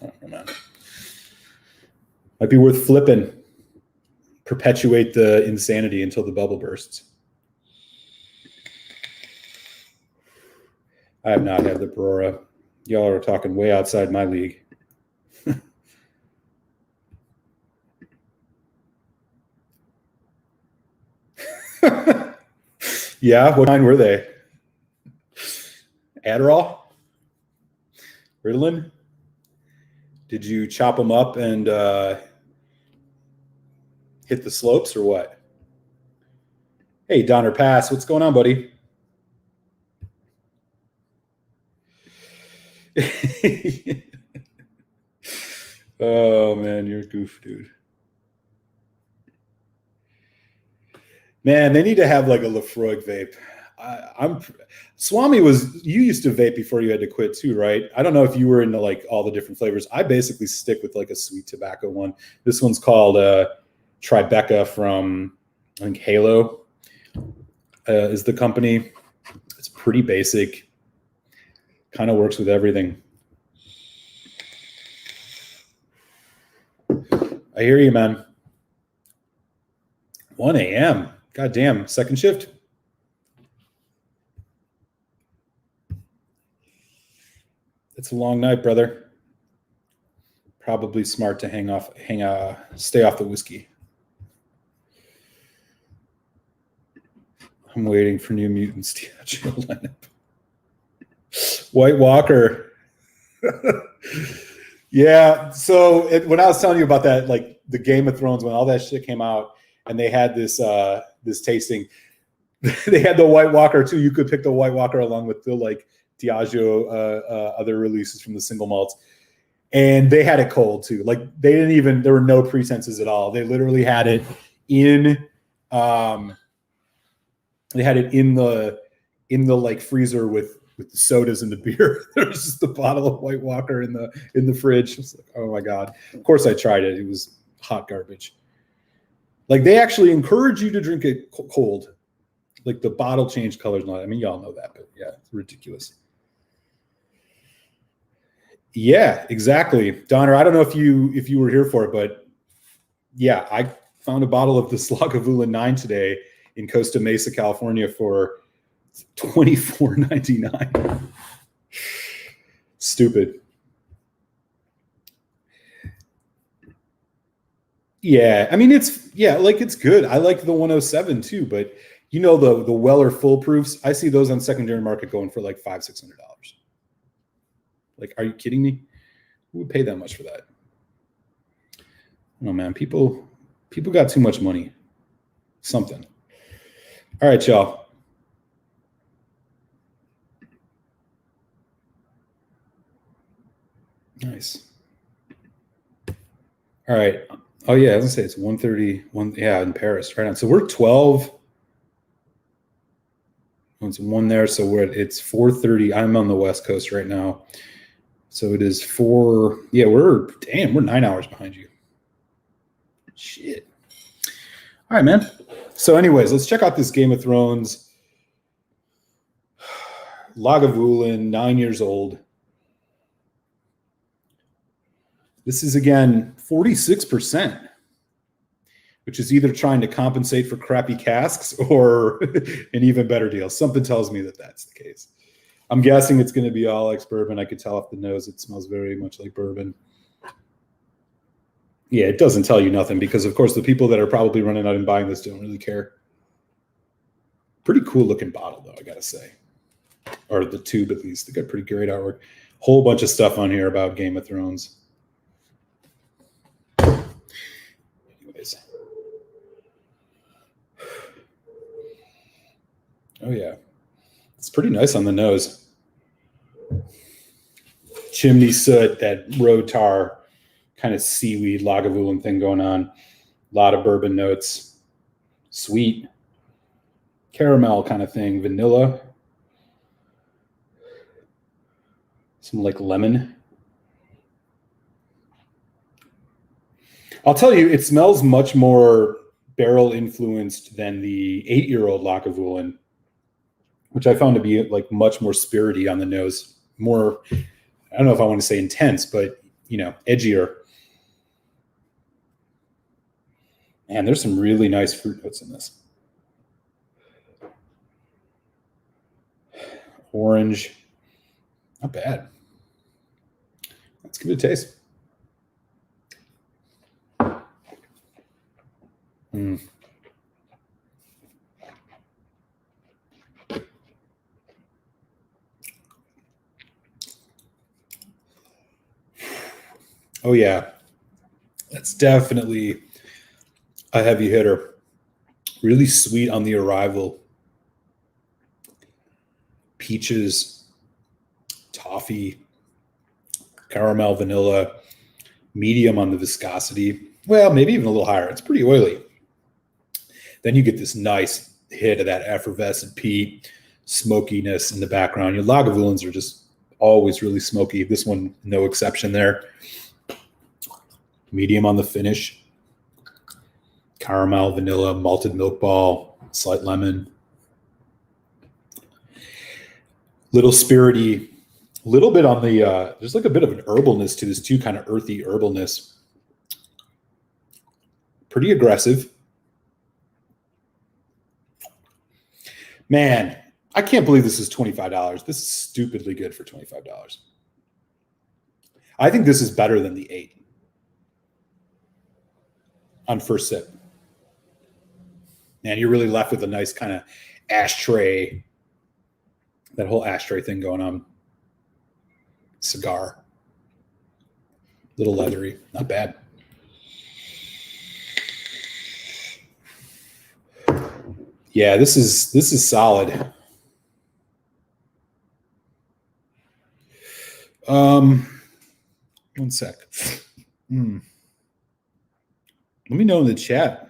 I don't know, man. Might be worth flipping. Perpetuate the insanity until the bubble bursts. I have not had the Barora. Y'all are talking way outside my league. Yeah, what kind were they? Adderall? Ritalin? Did you chop them up and hit the slopes or what? Hey, Donner Pass, what's going on, buddy? Oh, man, you're a goof, dude. Man, they need to have like a Lafroig vape. Swami you used to vape before you had to quit too, right? I don't know if you were into like all the different flavors. I basically stick with like a sweet tobacco one. This one's called Tribeca from, I think, Halo is the company. It's pretty basic. Kind of works with everything. I hear you, man. 1 a.m. God damn, second shift. It's a long night, brother. Probably smart to stay off the whiskey. I'm waiting for New Mutants to lineup. White Walker. Yeah. So when I was telling you about that, like the Game of Thrones, when all that shit came out, and they had this tasting, they had the White Walker too. You could pick the White Walker along with the like Diageo other releases from the single malts, and they had it cold too. Like there were no pretenses at all. They literally had it in the like freezer with the sodas and the beer. There was just a bottle of White Walker in the fridge. It's like, oh my God. Of course I tried it. It was hot garbage. Like they actually encourage you to drink it cold. Like the bottle changed colors and all that. I mean, y'all know that, but yeah, it's ridiculous. Yeah, exactly. Donner, I don't know if you were here for it, but yeah, I found a bottle of this Lagavulin 9 today in Costa Mesa, California for $24.99. Stupid. Yeah, I mean it's good. I like the 107 too, but you know the Weller full proofs. I see those on secondary market going for like $500-$600. Like, are you kidding me? Who would pay that much for that? Oh man, people got too much money. Something. All right, y'all. Nice. All right. Oh yeah, I was gonna say it's 1:31. Yeah, in Paris right now. So we're 12. It's 1 there, so it's 4:30. I'm on the West Coast right now. So it is 4. Yeah, we're 9 hours behind you. Shit. All right, man. So anyways, let's check out this Game of Thrones. Lagavulin, 9 years old. This is, again, 46%, which is either trying to compensate for crappy casks or an even better deal. Something tells me that that's the case. I'm guessing it's going to be all ex-bourbon. I could tell off the nose. It smells very much like bourbon. Yeah, it doesn't tell you nothing because, of course, the people that are probably running out and buying this don't really care. Pretty cool looking bottle, though, I got to say. Or the tube, at least. They got pretty great artwork. Whole bunch of stuff on here about Game of Thrones. Anyways. Oh, yeah. It's pretty nice on the nose. Chimney soot, that road tar, kind of seaweed Lagavulin thing going on. A lot of bourbon notes. Sweet. Caramel kind of thing. Vanilla. Some like lemon. I'll tell you, it smells much more barrel influenced than the 8-year-old Lagavulin, which I found to be like much more spirity on the nose. More, I don't know if I want to say intense, but edgier. And there's some really nice fruit notes in this. Orange, not bad. Let's give it a taste. Oh yeah, that's definitely a heavy hitter. Really sweet on the arrival. Peaches, toffee, caramel, vanilla, medium on the viscosity. Well, maybe even a little higher. It's pretty oily. Then you get this nice hit of that effervescent peat, smokiness in the background. Your Lagavulins are just always really smoky. This one, no exception there. Medium on the finish. Caramel, vanilla, malted milk ball, slight lemon. Little spirity, little bit on the, there's like a bit of an herbalness to this too, kind of earthy herbalness. Pretty aggressive. Man, I can't believe this is $25. This is stupidly good for $25. I think this is better than the 8 on first sip. Man, you're really left with a nice kind of ashtray, that whole ashtray thing going on. Cigar. Little leathery, not bad. Yeah, this is solid. One sec. Let me know in the chat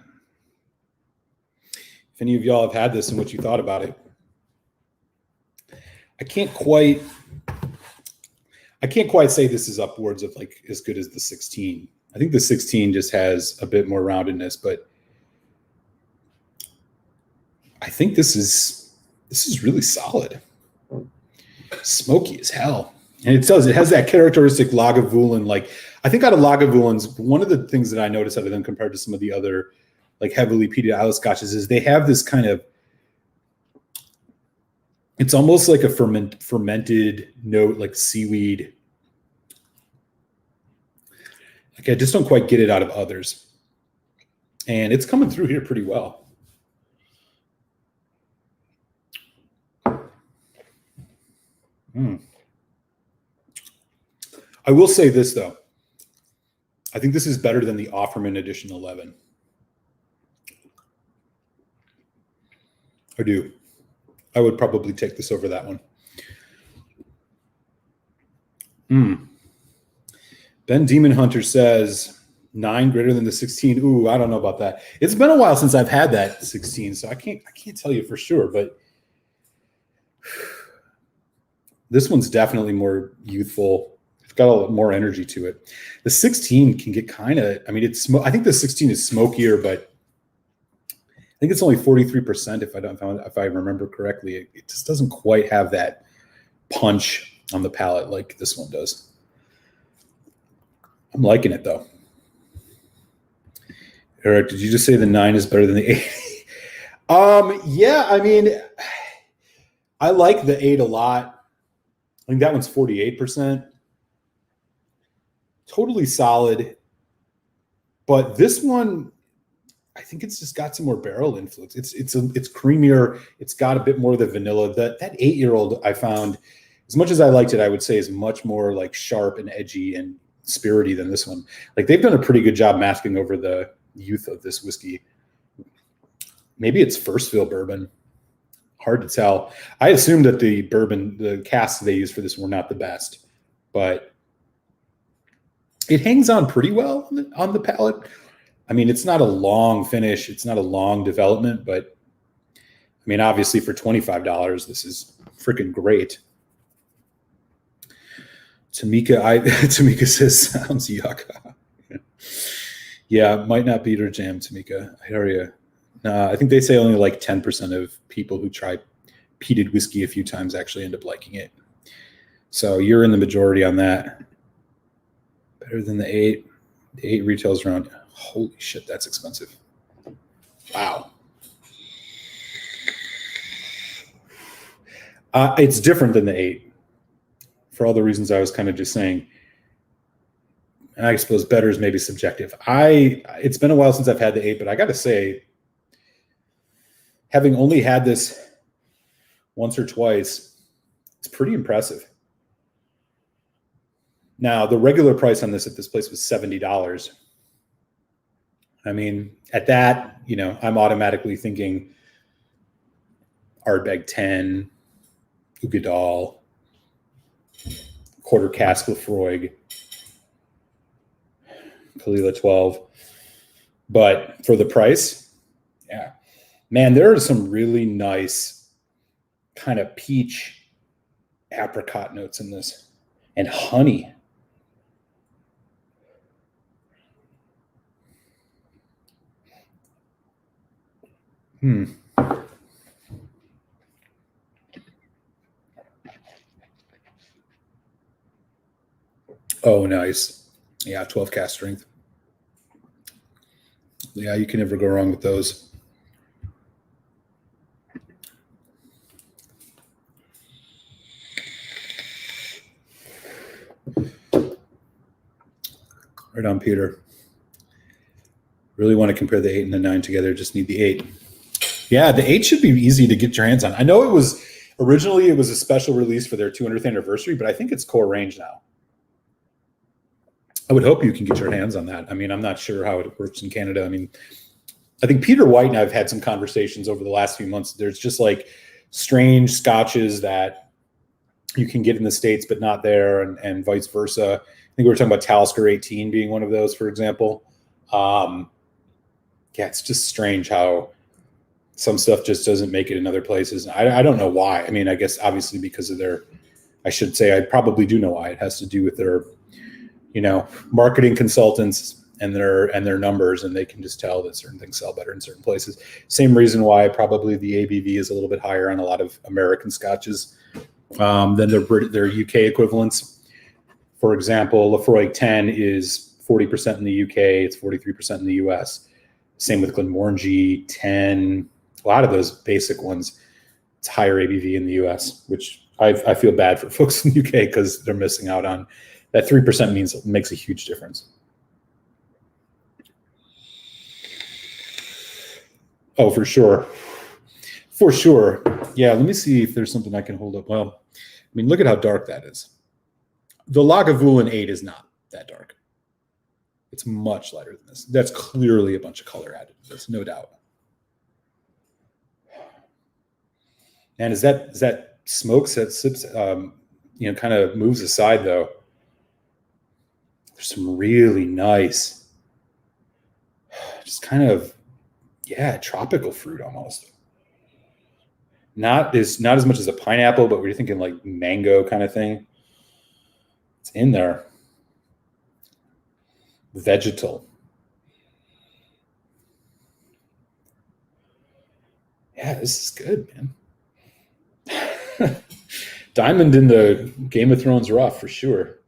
if any of y'all have had this and what you thought about it. I can't quite say this is upwards of like as good as the 16. I think the 16 just has a bit more roundedness, but I think this is really solid. Smoky as hell. And it has that characteristic Lagavulin. Like, I think out of Lagavulins, one of the things that I noticed out of them compared to some of the other like heavily peated Isle scotches is they have this kind of, it's almost like a fermented note, like seaweed. Like, I just don't quite get it out of others. And it's coming through here pretty well. I will say this, though. I think this is better than the Offerman Edition 11. I do. I would probably take this over that one. Ben Demon Hunter says 9 greater than the 16. Ooh, I don't know about that. It's been a while since I've had that 16, so I can't tell you for sure, but this one's definitely more youthful. It's got a lot more energy to it. The 16 can get kind of, I mean, I think the 16 is smokier, but I think it's only 43% if I remember correctly. It just doesn't quite have that punch on the palate like this one does. I'm liking it though. Eric, did you just say the 9 is better than the 8? Yeah, I mean, I like the 8 a lot. I think that one's 48%. Totally solid. But this one, I think it's just got some more barrel influence. It's creamier. It's got a bit more of the vanilla. That 8-year-old I found, as much as I liked it, I would say is much more like sharp and edgy and spirity than this one. Like, they've done a pretty good job masking over the youth of this whiskey. Maybe it's first fill bourbon. Hard to tell. I assumed that the casks they use for this were not the best, but it hangs on pretty well on the palate. I mean, it's not a long finish. It's not a long development, but I mean, obviously for $25, this is freaking great. Tamika says, sounds yuck. Yeah, might not be her jam, Tamika. I hear you. I think they say only like 10% of people who try peated whiskey a few times actually end up liking it. So you're in the majority on that. Better than the 8. The 8 retails around. Holy shit, that's expensive. Wow. It's different than the 8 for all the reasons I was kind of just saying. And I suppose better is maybe subjective. It's been a while since I've had the 8, but I got to say, having only had this once or twice, it's pretty impressive. Now, the regular price on this at this place was $70. I mean, at that, I'm automatically thinking Ardbeg 10, Ugadal, quarter cask Lafroig, Kalila 12. But for the price, yeah. Man, there are some really nice kind of peach apricot notes in this. And honey. Oh, nice. Yeah, 12 cask strength. Yeah, you can never go wrong with those. Right on, Peter. Really want to compare the 8 and the 9 together. Just need the 8. Yeah, the 8 should be easy to get your hands on. I know it was originally a special release for their 200th anniversary, but I think it's core range now. I would hope you can get your hands on that. I mean, I'm not sure how it works in Canada. I mean, I think Peter White and I've had some conversations over the last few months. There's just like strange scotches that you can get in the States, but not there, and vice versa. I think we were talking about Talisker 18 being one of those, for example. Yeah, it's just strange how some stuff just doesn't make it in other places. I don't know why. I mean, I guess obviously because of I should say I probably do know why. It has to do with their, marketing consultants and their numbers, and they can just tell that certain things sell better in certain places. Same reason why probably the ABV is a little bit higher on a lot of American scotches than their UK equivalents. For example, Lafroig 10 is 40% in the UK. It's 43% in the US. Same with Glenmorangie 10. A lot of those basic ones, it's higher ABV in the US, which I feel bad for folks in the UK because they're missing out on that. 3% makes a huge difference. Oh, for sure. For sure. Yeah, let me see if there's something I can hold up. Well, I mean, look at how dark that is. The Lagavulin 8 is not that dark. It's much lighter than this. That's clearly a bunch of color added to this, no doubt. And as that smokes, that sips, kind of moves aside, though, there's some really nice, just kind of, tropical fruit almost. Not as much as a pineapple, but we're thinking like mango kind of thing. It's in there. Vegetal. Yeah, this is good, man. Diamond in the Game of Thrones rough for sure.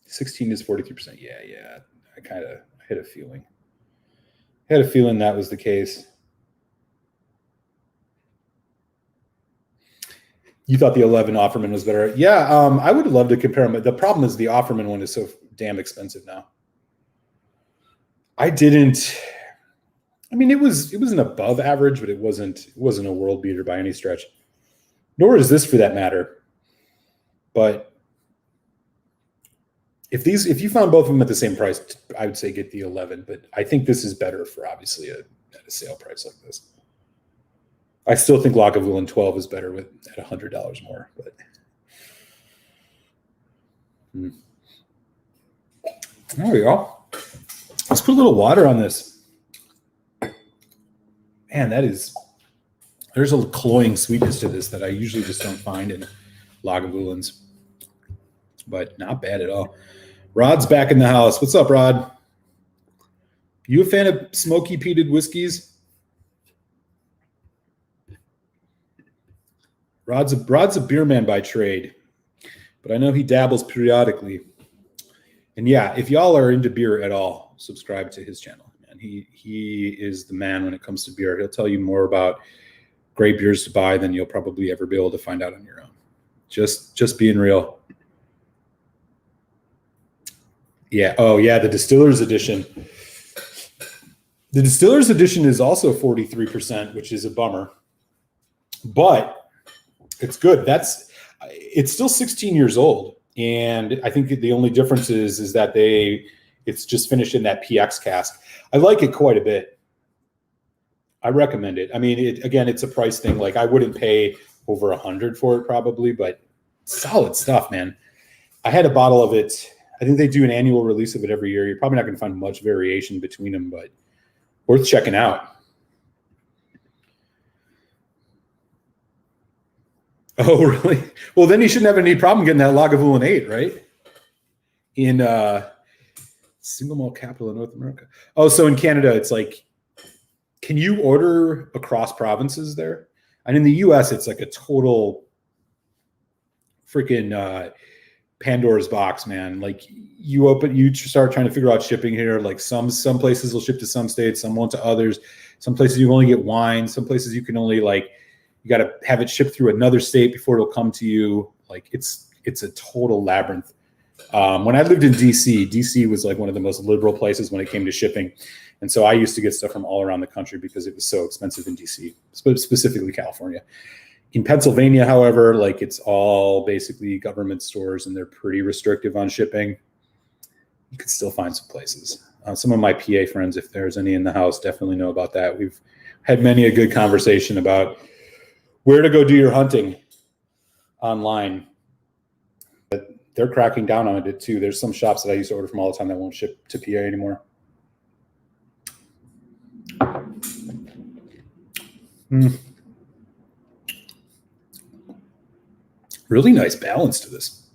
16 is 43%. Yeah. I had a feeling. I had a feeling that was the case. You thought the 11 Offerman was better. Yeah, I would love to compare them. The problem is the Offerman one is so damn expensive now. I mean, it was an above average, but it wasn't a world beater by any stretch. Nor is this for that matter. But if you found both of them at the same price, I would say get the 11. But I think this is better for obviously at a sale price like this. I still think Lagavulin 12 is better at $100 more. But there we go. Let's put a little water on this. Man, there's a cloying sweetness to this that I usually just don't find in Lagavulins. But not bad at all. Rod's back in the house. What's up, Rod? You a fan of smoky peated whiskeys? Rod's a beer man by trade, but I know he dabbles periodically. And yeah, if y'all are into beer at all, subscribe to his channel. And he is the man when it comes to beer. He'll tell you more about great beers to buy than you'll probably ever be able to find out on your own. Just being real. Yeah. Oh yeah, the Distiller's Edition. The Distiller's Edition is also 43%, which is a bummer. But it's good. It's still 16 years old. And I think the only difference is that it's just finished in that PX cask. I like it quite a bit. I recommend it. I mean, it's a price thing. Like I wouldn't pay over $100 for it probably, but solid stuff, man. I had a bottle of it. I think they do an annual release of it every year. You're probably not going to find much variation between them, but worth checking out. Oh, really? Well, then you shouldn't have any problem getting that Lagavulin 8, right? In single malt capital of North America. Oh, so in Canada, it's like, can you order across provinces there? And in the US, it's like a total freaking Pandora's box, man. Like you start trying to figure out shipping here. Like some places will ship to some states, some won't to others. Some places you only get wine. Some places you can only you got to have it shipped through another state before it'll come to you. Like it's a total labyrinth. When I lived in DC was like one of the most liberal places when it came to shipping. And so I used to get stuff from all around the country because it was so expensive in DC, specifically California. In Pennsylvania, however, like it's all basically government stores and they're pretty restrictive on shipping. You can still find some places. Some of my PA friends, if there's any in the house, definitely know about that. We've had many a good conversation about where to go do your hunting online. But they're cracking down on it too. There's some shops that I used to order from all the time that won't ship to PA anymore. Really nice balance to this.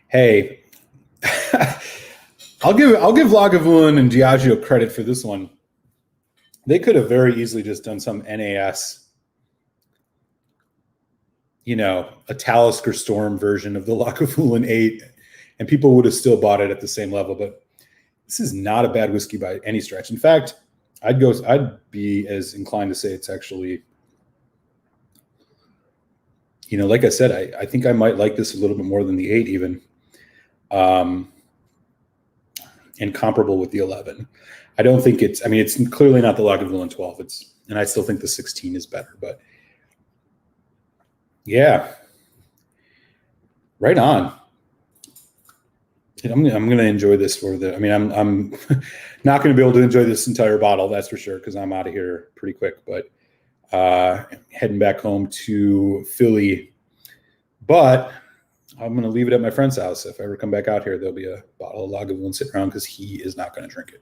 Hey, I'll give Lagavulin and Diageo credit for this one. They could have very easily just done some NAS, a Talisker Storm version of the Lagavulin 8, and people would have still bought it at the same level. But this is not a bad whiskey by any stretch. In fact, I'd be as inclined to say it's actually, like I said, I think I might like this a little bit more than the 8 even, and comparable with the 11. I don't think it's clearly not the Lagavulin 12. And I still think the 16 is better, but yeah, right on. I'm going to enjoy this I'm not going to be able to enjoy this entire bottle, that's for sure, because I'm out of here pretty quick, but heading back home to Philly. But I'm going to leave it at my friend's house. If I ever come back out here, there'll be a bottle of Lagavulin sitting around because he is not going to drink it.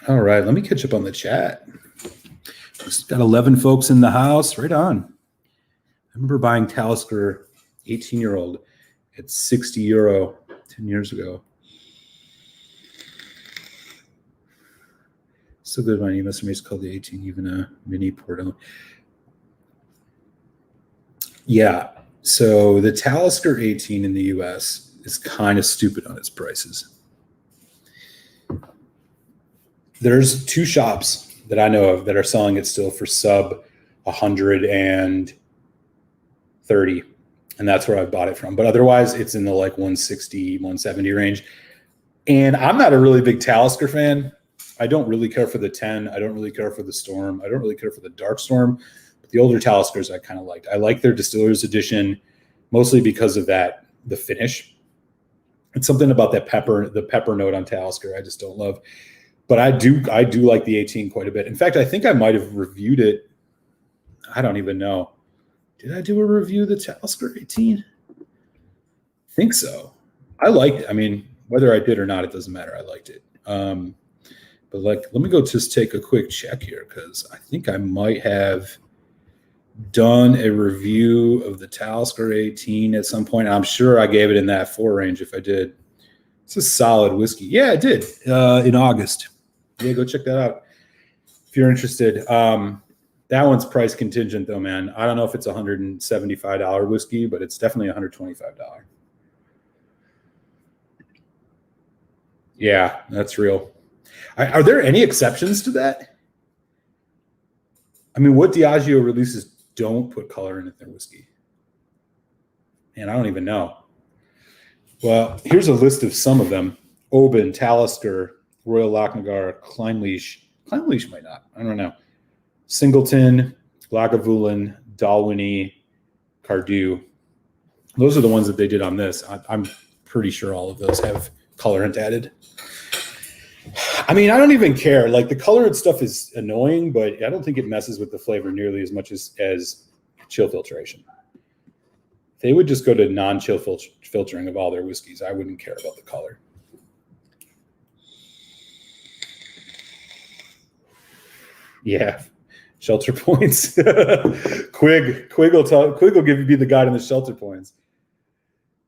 All right, let me catch up on the chat. We've got 11 folks in the house. Right on. I remember buying Talisker 18-year-old at 60 euro 10 years ago. Still good wine. You must have called the 18 even a mini Porto. Yeah. So the Talisker 18 in the US is kind of stupid on its prices. There's 2 shops that I know of that are selling it still for sub 130, and that's where I bought it from. But otherwise, it's in the 160, 170 range. And I'm not a really big Talisker fan. I don't really care for the 10. I don't really care for the Storm. I don't really care for the Dark Storm. But the older Taliskers I kind of liked. I like their Distiller's Edition, mostly because of the finish. It's something about the pepper note on Talisker I just don't love. But I do like the 18 quite a bit. In fact, I think I might have reviewed it. I don't even know. Did I do a review of the Talisker 18? I think so. I liked it. Whether I did or not, it doesn't matter. I liked it. But let me go just take a quick check here because I think I might have done a review of the Talisker 18 at some point. I'm sure I gave it in that 4 range if I did. It's a solid whiskey. Yeah, I did in August. Yeah, go check that out. you're interested. That one's price contingent though, man. I don't know if it's $175 whiskey, but it's definitely $125. Yeah, that's real. Are there any exceptions to that? I mean, what Diageo releases don't put color in their whiskey? And I don't even know. Well, here's a list of some of them. Oban, Talisker, Royal Lochnagar, Clynelish. Clynelish might not. I don't know. Singleton, Lagavulin, Dalwhinnie, Cardew. Those are the ones that they did on this. I'm pretty sure all of those have colorant added. I mean, I don't even care. Like the colorant stuff is annoying, but I don't think it messes with the flavor nearly as much as chill filtration. If they would just go to non-chill filtering of all their whiskeys, I wouldn't care about the color. Yeah, shelter points. Quig will give you the guide on the shelter points.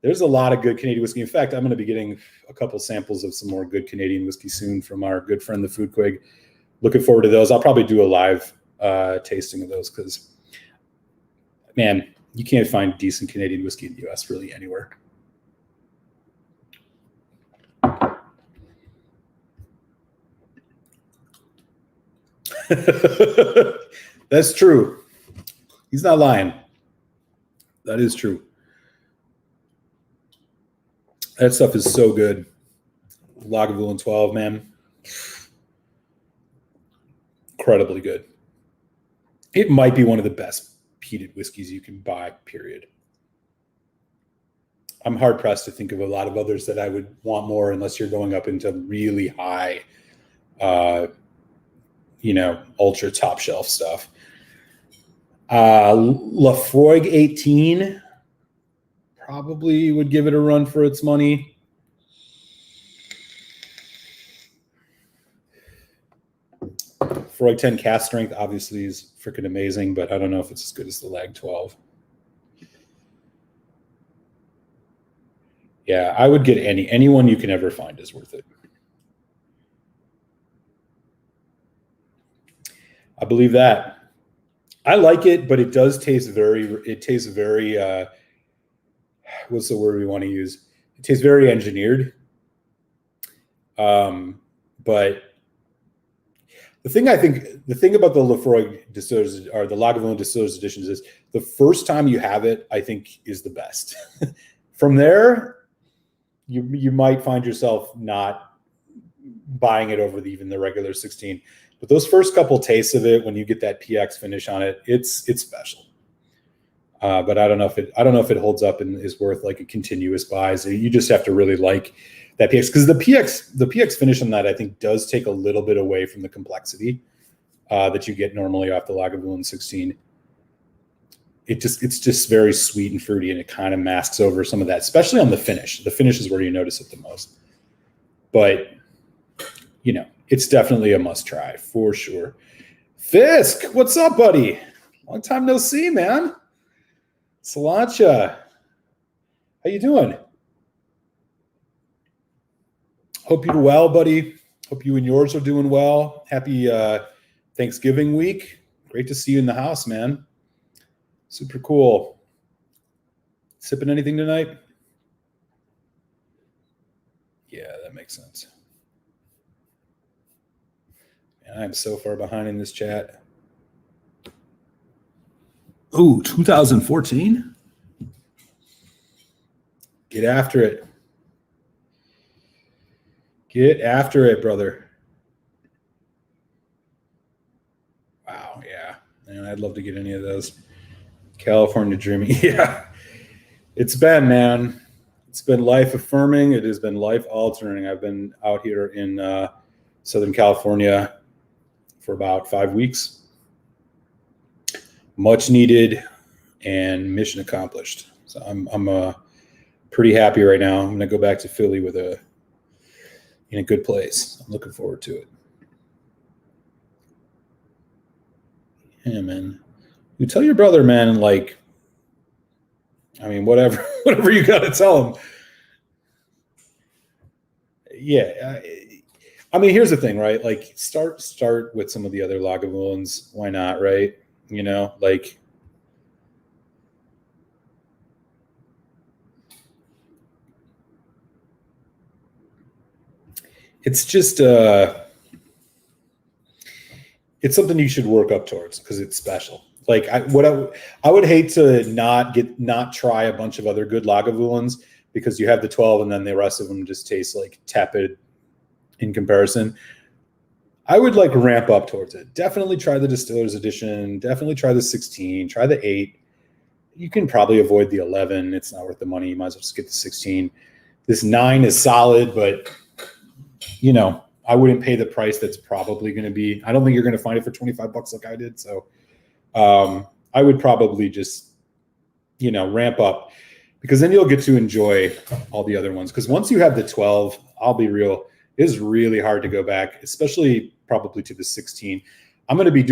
There's a lot of good Canadian whiskey. In fact, I'm going to be getting a couple samples of some more good Canadian whiskey soon from our good friend, the Food Quig. Looking forward to those. I'll probably do a live tasting of those because, man, you can't find decent Canadian whiskey in the U.S. really anywhere. That's true. He's not lying. That is true. That stuff is so good. Lagavulin 12, man. Incredibly good. It might be one of the best peated whiskeys you can buy, period. I'm hard pressed to think of a lot of others that I would want more unless you're going up into really high, ultra top shelf stuff. Lafroig 18 probably would give it a run for its money. Lafroig 10 cast strength obviously is freaking amazing, but I don't know if it's as good as the Lag 12. Yeah, I would get anyone you can ever find is worth it. I believe that. I like it, but it does taste very, what's the word we want to use? It tastes very engineered. But the thing about the Lafroig Distillers or the Lagavulin Distillers editions is the first time you have it, I think, is the best. From there, you might find yourself not buying it over even the regular 16. But those first couple tastes of it, when you get that PX finish on it, it's special. But I don't know if it holds up and is worth like a continuous buy. So you just have to really like that PX, because the PX finish on that I think does take a little bit away from the complexity that you get normally off the Lagavulin 16. It's just very sweet and fruity, and it kind of masks over some of that, especially on the finish. The finish is where you notice it the most. But it's definitely a must try for sure. Fisk, what's up, buddy? Long time no see, man. Salancha, how you doing? Hope you're well, buddy. Hope you and yours are doing well. Happy Thanksgiving week. Great to see you in the house, man. Super cool. Sipping anything tonight? Yeah, that makes sense. Man, I'm so far behind in this chat. Ooh, 2014? Get after it. Get after it, brother. Wow, yeah. Man, I'd love to get any of those. California dreaming. Yeah. It's been, man. It's been life affirming. It has been life altering. I've been out here in Southern California for about 5 weeks. Much needed and mission accomplished. So I'm pretty happy right now. I'm going to go back to Philly in a good place. I'm looking forward to it. Yeah, man. You tell your brother, man, and whatever you got to tell him. Yeah. I mean, here's the thing, right? Like start with some of the other Lagavulins. Why not, right? You know, like it's just it's something you should work up towards because it's special. Like I would hate to not try a bunch of other good Lagavulins because you have the 12 and then the rest of them just taste like tepid in comparison. I would like ramp up towards it. Definitely try the Distiller's Edition. Definitely try the 16. Try the 8. You can probably avoid the 11. It's not worth the money. You might as well just get the 16. This 9 is solid, but you know, I wouldn't pay the price that's probably going to be. I don't think you're going to find it for $25 like I did. So I would probably just, you know, ramp up because then you'll get to enjoy all the other ones. Because once you have the 12, I'll be real, it is really hard to go back, especially probably to the 16. I'm going to be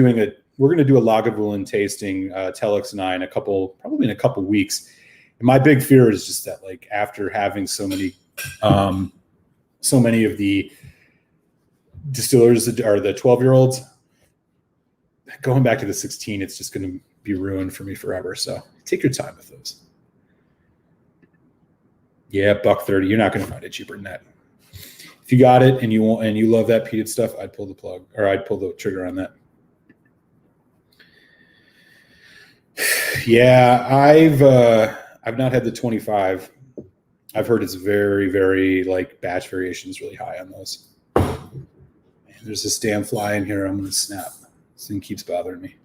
we're going to do a Lagavulin tasting, Telex and I, probably in a couple weeks. And my big fear is just that, like, after having so many of the distillers or the 12-year-olds, going back to the 16, it's just going to be ruined for me forever. So take your time with those. Yeah, $130. You're not going to find it cheaper than that. If you got it and you love that peated stuff, I'd pull the plug, or I'd pull the trigger on that. Yeah, I've not had the 25. I've heard it's very, very like batch variation is really high on those. Man, there's this damn fly in here. I'm going to snap. This thing keeps bothering me.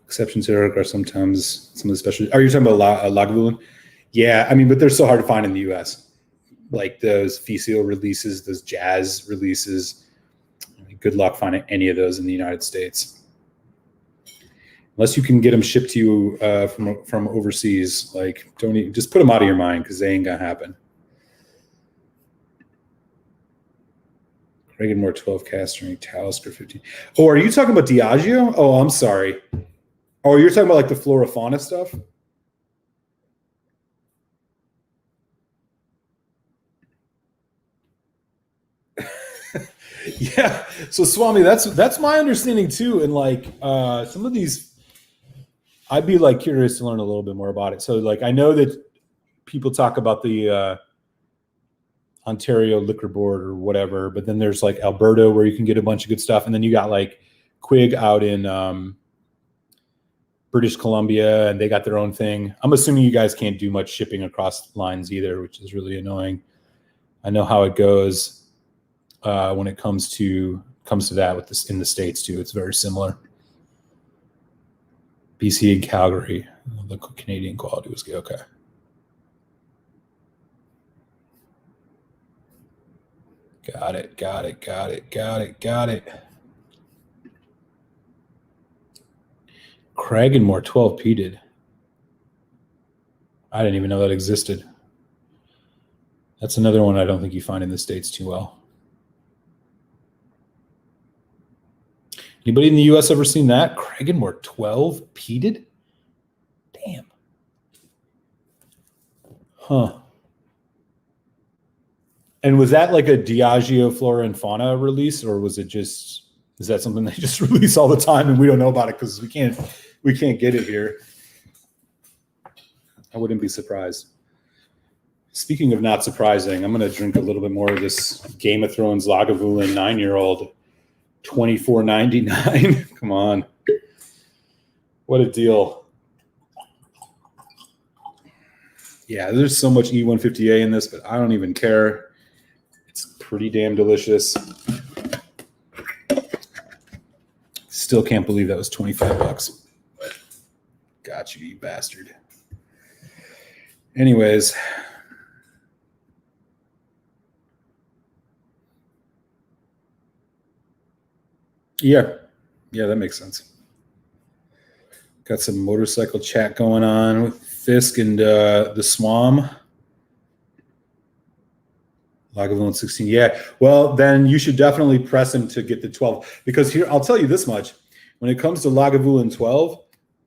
Exceptions here are sometimes some of the special. Are you talking about Lagavulin? Yeah, I mean, but they're so hard to find in the U.S. Like those Ficio releases, those Jazz releases. I mean, good luck finding any of those in the United States. Unless you can get them shipped to you from overseas, like just put them out of your mind because they ain't gonna happen. Craig and Moore 12 Castering, Talisker 15. Oh, are you talking about Diageo? Oh, I'm sorry. Oh, you're talking about like the flora fauna stuff? Yeah. So Swami, that's my understanding too. And like some of these, I'd be like curious to learn a little bit more about it. So like I know that people talk about the Ontario Liquor Board or whatever, but then there's like Alberta where you can get a bunch of good stuff, and then you got like Quig out in British Columbia, and they got their own thing. I'm assuming you guys can't do much shipping across lines either, which is really annoying. I know how it goes when it comes to that with this in the States too. It's very similar. BC and Calgary, the Canadian quality was good. Okay. Got it. Craigenmore 12 peated. I didn't even know that existed. That's another one I don't think you find in the States too well. Anybody in the U.S. ever seen that? Craigenmore 12 peated? Damn. Huh. And was that like a Diageo Flora and Fauna release, or was it just, is that something they just release all the time and we don't know about it because we can't get it here? I wouldn't be surprised. Speaking of not surprising, I'm going to drink a little bit more of this Game of Thrones Lagavulin 9-year-old. $24.99. Come on. What a deal. Yeah, there's so much E150A in this, but I don't even care. It's pretty damn delicious. Still can't believe that was $25. Got you, you bastard. Anyways. Yeah, that makes sense. Got some motorcycle chat going on with Fisk and the Swam. Lagavulin 16. Yeah, well, then you should definitely press him to get the 12. Because here, I'll tell you this much. When it comes to Lagavulin 12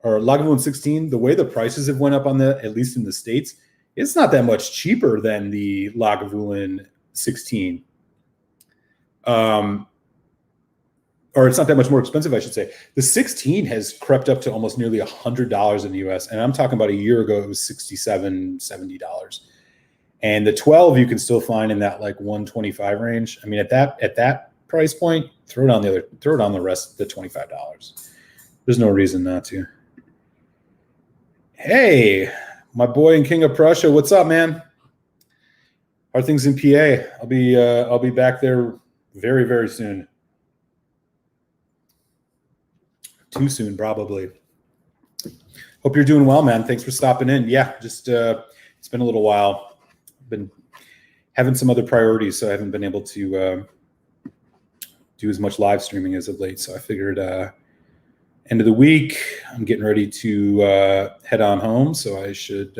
or Lagavulin 16, the way the prices have went up on that, at least in the States, it's not that much cheaper than the Lagavulin 16. Or it's not that much more expensive, I should say. The 16 has crept up to almost nearly $100 in the US. And I'm talking about a year ago, it was $67, $70. And the 12 you can still find in that like 125 range. I mean, at that price point, throw it on the rest, the $25. There's no reason not to. Hey, my boy and King of Prussia, what's up, man? How are things in PA? I'll be back there very, very soon. Too soon, probably. Hope you're doing well, man. Thanks for stopping in. Yeah, just it's been a little while. Been having some other priorities, so I haven't been able to do as much live streaming as of late. So I figured end of the week, I'm getting ready to head on home. So I should,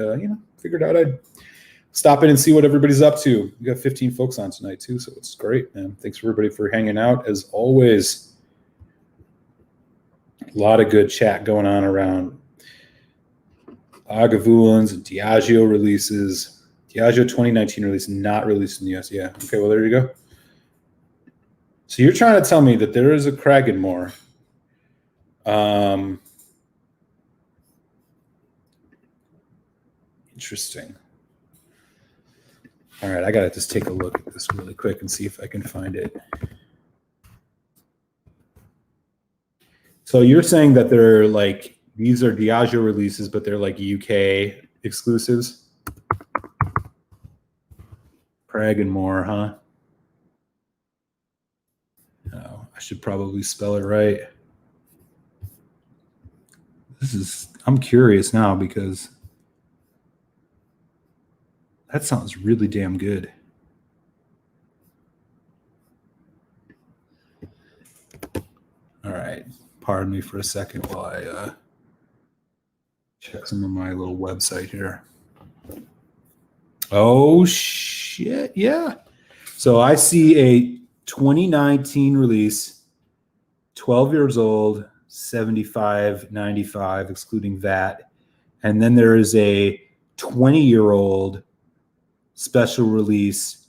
figured out I'd stop in and see what everybody's up to. We got 15 folks on tonight too, so it's great, man. Thanks for everybody for hanging out as always. A lot of good chat going on around Lagavulins and Diageo releases. Diageo 2019 release not released in the US. Yeah. Okay. Well, there you go. So you're trying to tell me that there is a Cragganmore. Interesting. All right. I got to just take a look at this really quick and see if I can find it. So you're saying that they're like, these are Diageo releases, but they're like UK exclusives? Cragganmore, huh? Oh, I should probably spell it right. I'm curious now because that sounds really damn good. All right. Pardon me for a second while I check some of my little website here. Oh, shit. Yeah. So I see a 2019 release, 12 years old, $75.95, excluding VAT. And then there is a 20-year-old special release,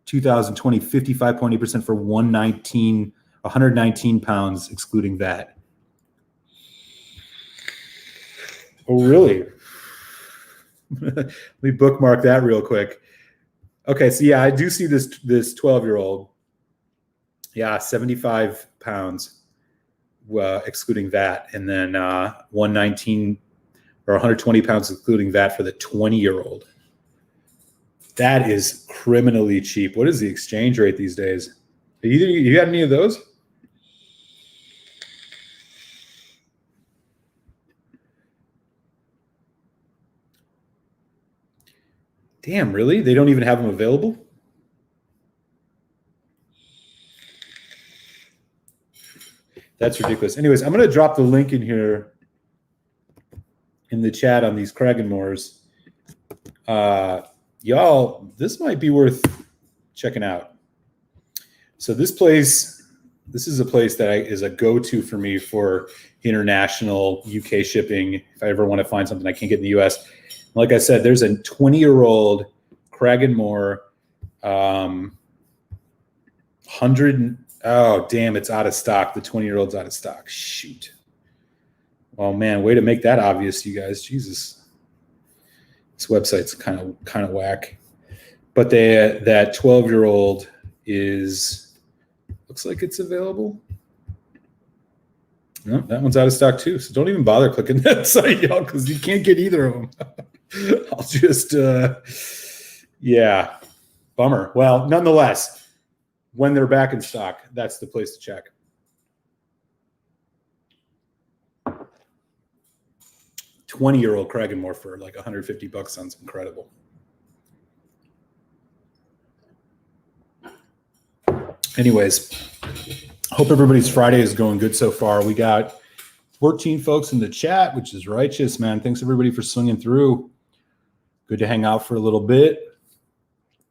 2020, 55.8% for 119 pounds, excluding VAT. Oh, really? Let me bookmark that real quick. Okay, so yeah, I do see this 12-year-old. Yeah, 75 pounds, excluding VAT, and then 119 or 120 pounds, excluding VAT, for the 20-year-old. That is criminally cheap. What is the exchange rate these days? You got any of those? Damn, really? They don't even have them available? That's ridiculous. Anyways, I'm going to drop the link in here in the chat on these Cragganmores. Y'all, this might be worth checking out. So this is a place that is a go-to for me for international UK shipping. If I ever want to find something I can't get in the US. Like I said, there's a 20-year-old Cragganmore, 100. Oh, damn, it's out of stock. The 20-year-old's out of stock. Shoot. Oh, man, way to make that obvious, you guys. Jesus. This website's kind of whack. But that 12-year-old looks like it's available. No, that one's out of stock too. So don't even bother clicking that site, y'all, because you can't get either of them. I'll just, yeah, bummer. Well, nonetheless, when they're back in stock, that's the place to check. $20-year-old Cragganmore for like $150 sounds incredible. Anyways, hope everybody's Friday is going good so far. We got 14 folks in the chat, which is righteous, man. Thanks everybody for swinging through. Good to hang out for a little bit.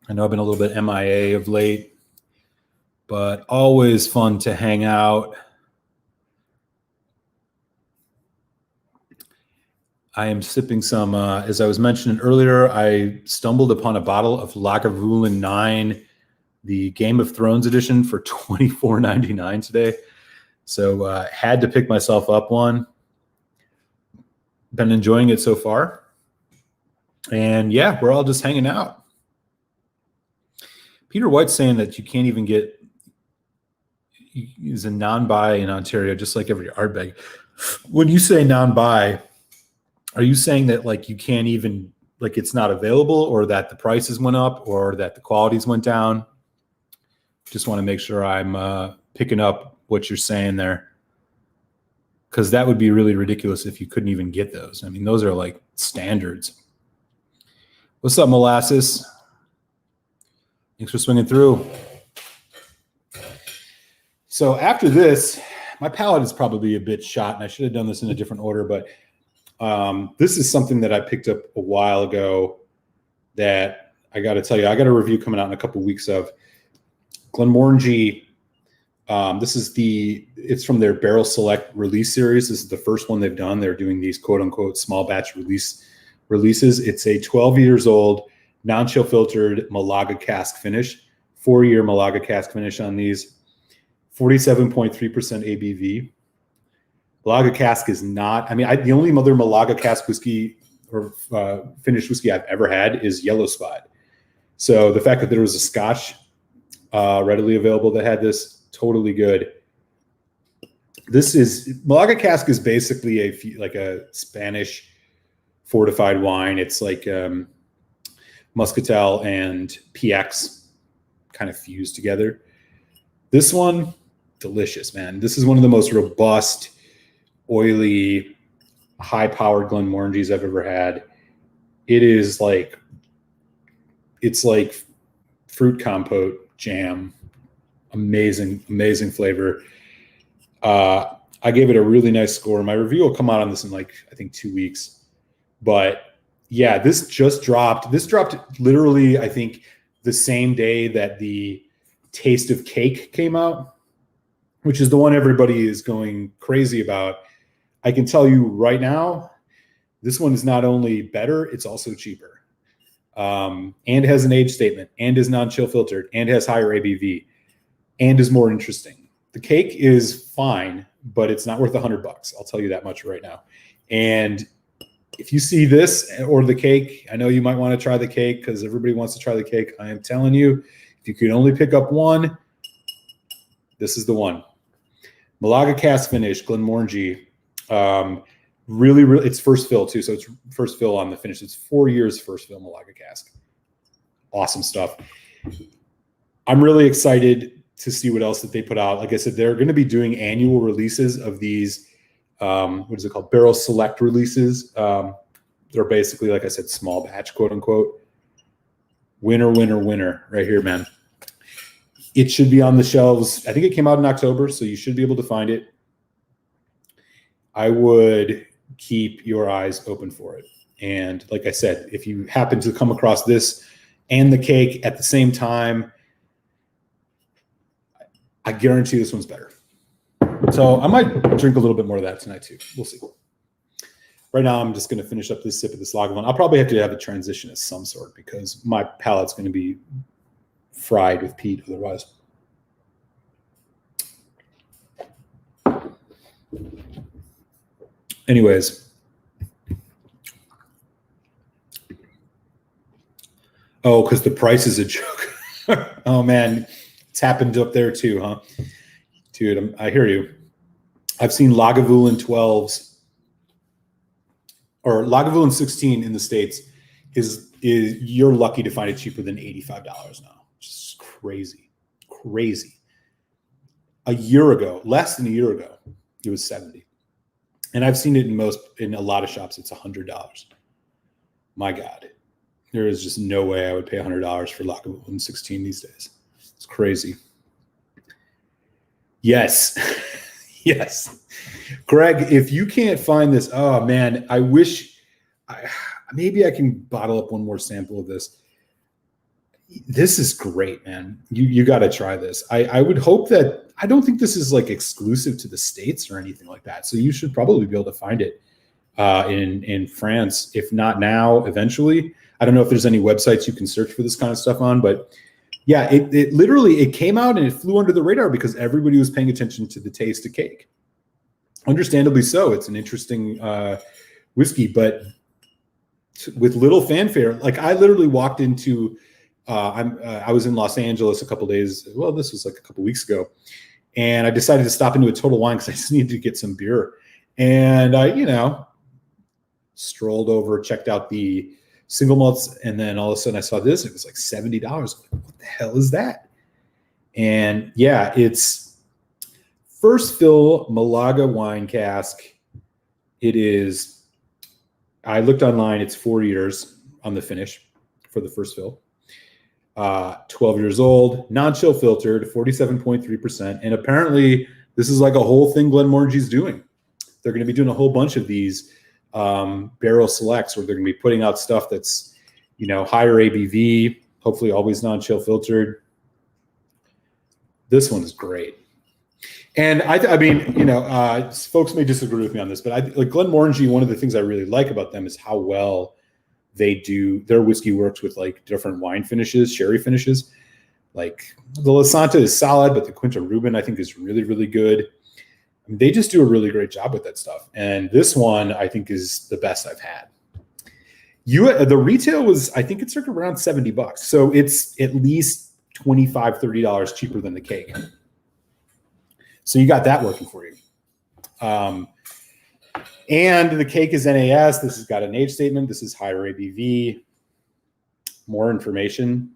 I know I've been a little bit MIA of late, but always fun to hang out. I am sipping some, as I was mentioning earlier, I stumbled upon a bottle of Lagavulin 9 the Game of Thrones edition for $24.99 today. So had to pick myself up one. Been enjoying it so far. And yeah, we're all just hanging out. Peter White's saying that you can't even get, he's a non-buy in Ontario, just like every Ardbeg. When you say non-buy, are you saying that like you can't even, like it's not available, or that the prices went up, or that the qualities went down? Just want to make sure I'm picking up what you're saying there. Because that would be really ridiculous if you couldn't even get those. I mean, those are like standards. What's up, Molasses? Thanks for swinging through. So after this, my palate is probably a bit shot, and I should have done this in a different order, but this is something that I picked up a while ago that I got to tell you, I got a review coming out in a couple of weeks of Glenmorangie. It's from their Barrel Select release series. This is the first one they've done. They're doing these quote unquote small batch releases. It's a 12 years old, non-chill filtered Malaga cask finish, 4-year Malaga cask finish on these, 47.3% ABV. Malaga cask is not, the only other Malaga cask whiskey or finished whiskey I've ever had is Yellow Spot. So the fact that there was a Scotch readily available that had this, totally good. Malaga cask is basically a Spanish fortified wine. It's like Muscatel and PX kind of fused together. This one, delicious, man. This is one of the most robust, oily, high-powered Glenmorangies I've ever had. It's like fruit compote jam. Amazing flavor. I gave it a really nice score. My review will come out on this in I think 2 weeks. But yeah, this just dropped. This dropped literally, I think, the same day that the Taste of Cake came out, which is the one everybody is going crazy about. I can tell you right now, this one is not only better, it's also cheaper. And has an age statement, and is non-chill filtered, and has higher ABV, and is more interesting. The cake is fine, but it's not worth $100. I'll tell you that much right now. And if you see this or the cake, I know you might want to try the cake because everybody wants to try the cake. I am telling you, if you could only pick up one, this is the one. Malaga cask finish, Glenmorangie. Really, it's first fill too. So it's first fill on the finish. It's 4 years first fill Malaga cask. Awesome stuff. I'm really excited to see what else that they put out. Like I said, they're going to be doing annual releases of these, what is it called? Barrel Select releases. They're basically, like I said, small batch, quote unquote. Winner right here, man. It should be on the shelves. I think it came out in October, so you should be able to find it. I would keep your eyes open for it. And like I said, if you happen to come across this and the cake at the same time, I guarantee this one's better. So I might drink a little bit more of that tonight too. We'll see. Right now, I'm just going to finish up this sip of this Lagavulin. I'll probably have to have a transition of some sort because my palate's going to be fried with peat otherwise. Anyways. Oh, because the price is a joke. Oh, man. It's happened up there too, huh? Dude, I hear you. I've seen Lagavulin 12s or Lagavulin 16 in the States is you're lucky to find it cheaper than $85 now. Just crazy. A year ago, less than a year ago, it was 70. And I've seen it in a lot of shops, it's $100. My God. There is just no way I would pay $100 for Lagavulin 16 these days. It's crazy. Yes. Yes. Greg, if you can't find this, oh man, I wish maybe I can bottle up one more sample of this. This is great, man. You got to try this. I would hope that, I don't think this is like exclusive to the States or anything like that. So you should probably be able to find it in France, if not now, eventually. I don't know if there's any websites you can search for this kind of stuff on, but Yeah, it literally, it came out and it flew under the radar because everybody was paying attention to the taste of cake. Understandably so. It's an interesting whiskey, but with little fanfare. Like I literally walked into, I was in Los Angeles a couple days. Well, this was like a couple weeks ago, and I decided to stop into a Total Wine because I just needed to get some beer. And I, strolled over, checked out the single malts, and then all of a sudden I saw this. It was like $70. I'm like, what the hell is that? And yeah, it's first fill Malaga wine cask. It is, I looked online, it's 4 years on the finish for the first fill. 12 years old, non-chill filtered, 47.3%. And apparently this is like a whole thing Glenmorangie's doing. They're going to be doing a whole bunch of these barrel selects where they're going to be putting out stuff that's, higher ABV, hopefully always non-chill filtered. This one is great. And I mean, folks may disagree with me on this, but like Glenmorangie, one of the things I really like about them is how well they do. Their whiskey works with like different wine finishes, sherry finishes. Like the La Santa is solid, but the Quinta Ruben I think is really, really good. I mean, they just do a really great job with that stuff. And this one I think is the best I've had. The retail was, I think it's like around $70. So it's at least $25, $30 cheaper than the cake. So you got that working for you. And the cake is NAS. This has got an age statement. This is higher ABV. More information.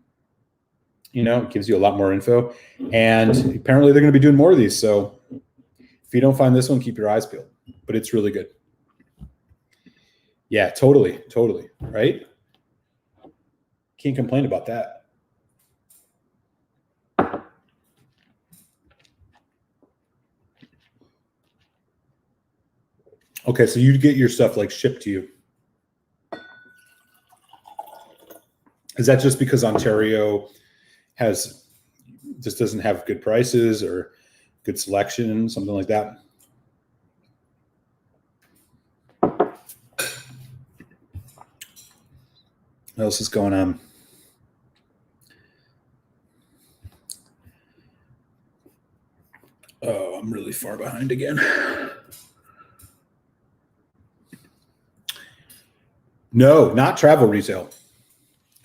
It gives you a lot more info. And apparently they're going to be doing more of these. So if you don't find this one, keep your eyes peeled. But it's really good. Yeah, totally. Right? Can't complain about that. Okay, so you get your stuff like shipped to you. Is that just because Ontario just doesn't have good prices or good selection, something like that? What else is going on? Oh, I'm really far behind again. No, not travel retail.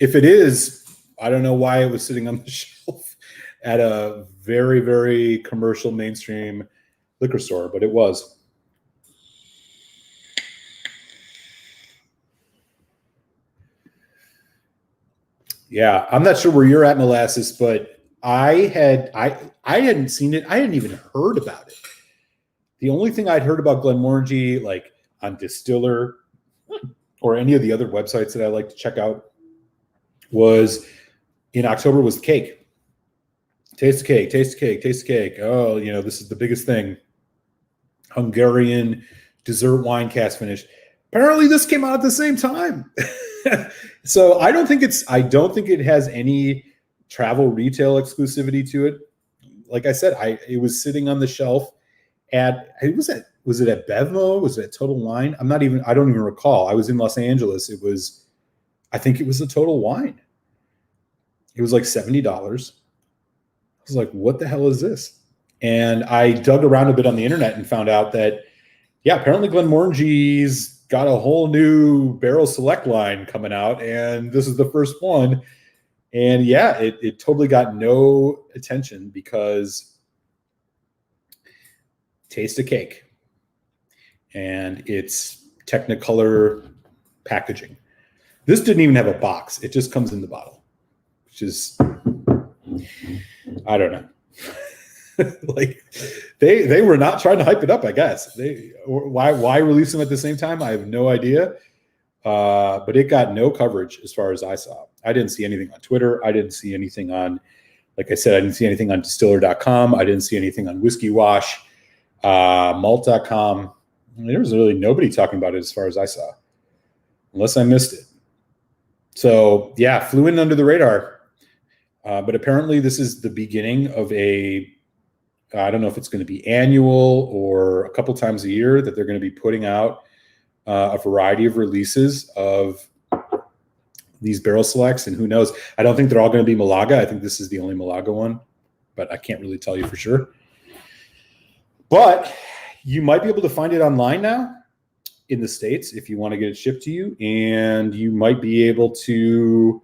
If it is, I don't know why it was sitting on the shelf at a very, very commercial mainstream liquor store, but it was. Yeah, I'm not sure where you're at, Molasses, but I hadn't seen it. I hadn't even heard about it. The only thing I'd heard about Glenmorangie, like on Distiller or any of the other websites that I like to check out, was in October was cake. Taste the cake, taste the cake, taste the cake. Oh, this is the biggest thing. Hungarian dessert wine cask finish. Apparently this came out at the same time. So I don't think it has any travel retail exclusivity to it. Like I said, it was sitting on the shelf was it at Bevmo? Was it at Total Wine? I don't even recall. I was in Los Angeles. I think it was a Total Wine. It was like $70. I was like, what the hell is this? And I dug around a bit on the internet and found out that, yeah, apparently Glenmorangie's got a whole new barrel select line coming out, and this is the first one. And yeah, it totally got no attention because taste of cake. And it's Technicolor packaging. This didn't even have a box. It just comes in the bottle, which is, I don't know. Like they were not trying to hype it up, I guess. Why release them at the same time? I have no idea. But it got no coverage as far as I saw. I didn't see anything on Twitter. I didn't see anything on, like I said, I didn't see anything on distiller.com. I didn't see anything on Whiskey Wash, malt.com. There was really nobody talking about it as far as I saw, unless I missed it. So yeah, flew in under the radar. But apparently this is the beginning of I don't know if it's going to be annual or a couple times a year that they're going to be putting out a variety of releases of these barrel selects, and who knows? I don't think they're all going to be Malaga. I think this is the only Malaga one, but I can't really tell you for sure. But you might be able to find it online now in the States if you want to get it shipped to you, and you might be able to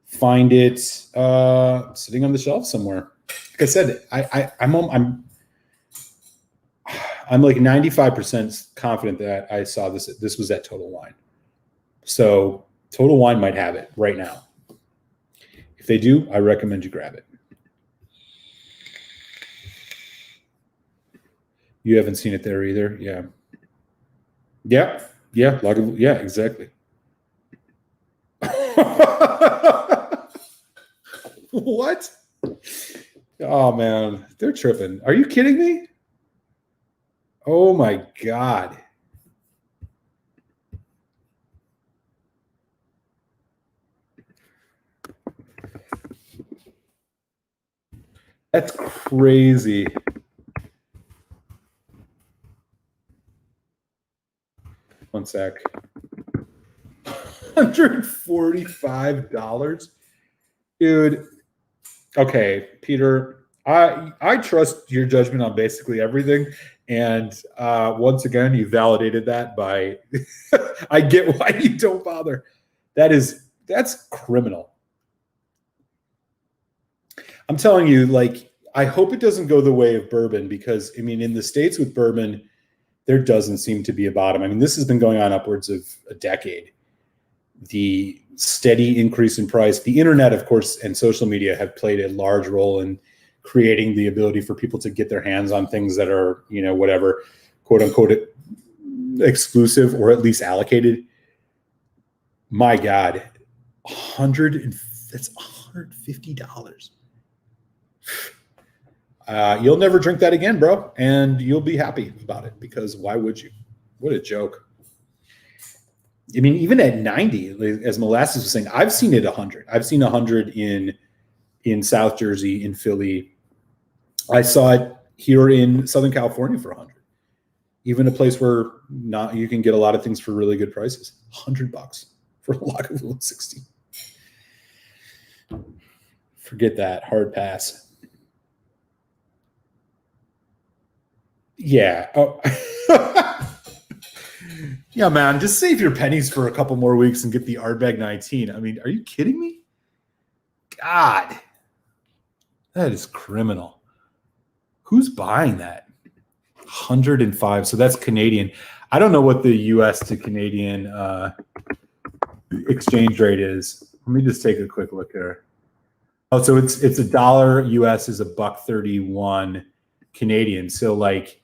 find it sitting on the shelf somewhere. Like I said, I'm like 95% confident that I saw this. This was at Total Wine. So Total Wine might have it right now. If they do, I recommend you grab it. You haven't seen it there either. Yeah. Yeah. Yeah. Yeah, exactly. What? Oh, man. They're tripping. Are you kidding me? Oh, my God. That's crazy. One sec. $145? Dude. Okay, Peter, I trust your judgment on basically everything. And once again, you validated that by I get why you don't bother. That's criminal. I'm telling you, like, I hope it doesn't go the way of bourbon, because I mean, in the States with bourbon, there doesn't seem to be a bottom. I mean, this has been going on upwards of a decade. The steady increase in price, the internet, of course, and social media have played a large role in creating the ability for people to get their hands on things that are, you know, whatever, quote unquote, exclusive or at least allocated. My God, that's $150. You'll never drink that again, bro, and you'll be happy about it, because why would you? What a joke. I mean, even at 90, as Molasses was saying, I've seen it 100. I've seen 100 in South Jersey, in Philly. I saw it here in Southern California for 100. Even a place where you can get a lot of things for really good prices. $100 for a Lagavulin 16. Forget that. Hard pass. Yeah. Oh. Yeah, man, just save your pennies for a couple more weeks and get the Ardbeg 19. I mean, are you kidding me? God, that is criminal. Who's buying that? 105. So that's Canadian. I don't know what the U.S. to Canadian exchange rate is. Let me just take a quick look here. Oh, so it's $1 U.S. is $1.31 Canadian. So like,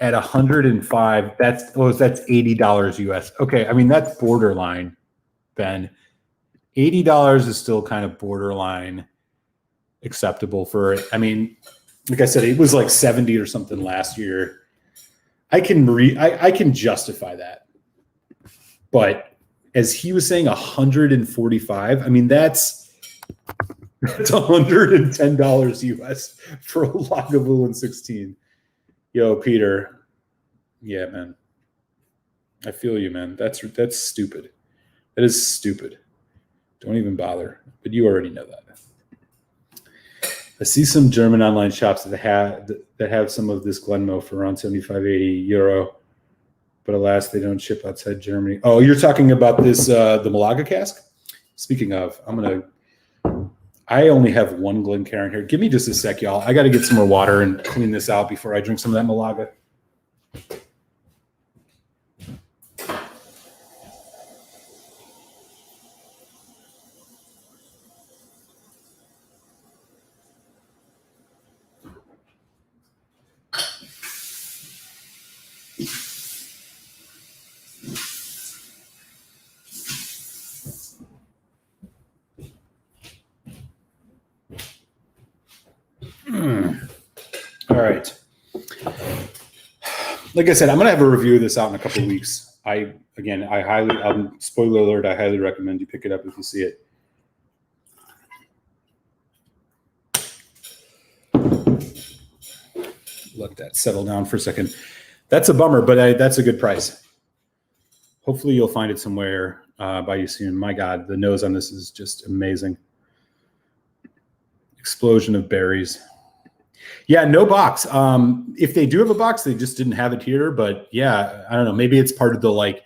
at 105, that's $80 US. Okay, I mean, that's borderline, Ben. $80 is still kind of borderline acceptable for it. I mean, like I said, it was like 70 or something last year. I can justify that. But as he was saying, 145, I mean, that's $110 US for a Lagavulin 16. Yo, Peter. Yeah, man. I feel you, man. That's stupid. That is stupid. Don't even bother. But you already know that. I see some German online shops that have some of this Glenmoe for around 75, 80 euro. But alas, they don't ship outside Germany. Oh, you're talking about this, the Malaga cask? Speaking of, I only have one Glencairn here. Give me just a sec, y'all. I got to get some more water and clean this out before I drink some of that Malaga. All right. Like I said, I'm going to have a review of this out in a couple of weeks. Spoiler alert, I highly recommend you pick it up if you see it. Let that settle down for a second. That's a bummer, but that's a good price. Hopefully you'll find it somewhere by you soon. My God, the nose on this is just amazing. Explosion of berries. Yeah, no box. If they do have a box, they just didn't have it here. But yeah, I don't know. Maybe it's part of the, like,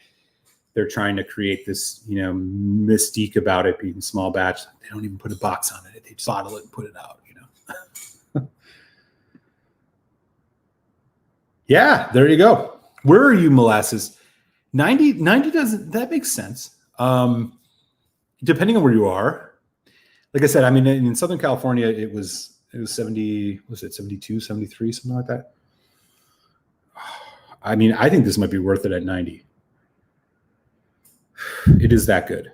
they're trying to create this, mystique about it being small batch. They don't even put a box on it. They just bottle it and put it out, Yeah, there you go. Where are you, molasses? 90 doesn't, that makes sense. Depending on where you are. Like I said, I mean, in Southern California, it was 70, was it 72, 73, something like that? I mean, I think this might be worth it at 90. It is that good.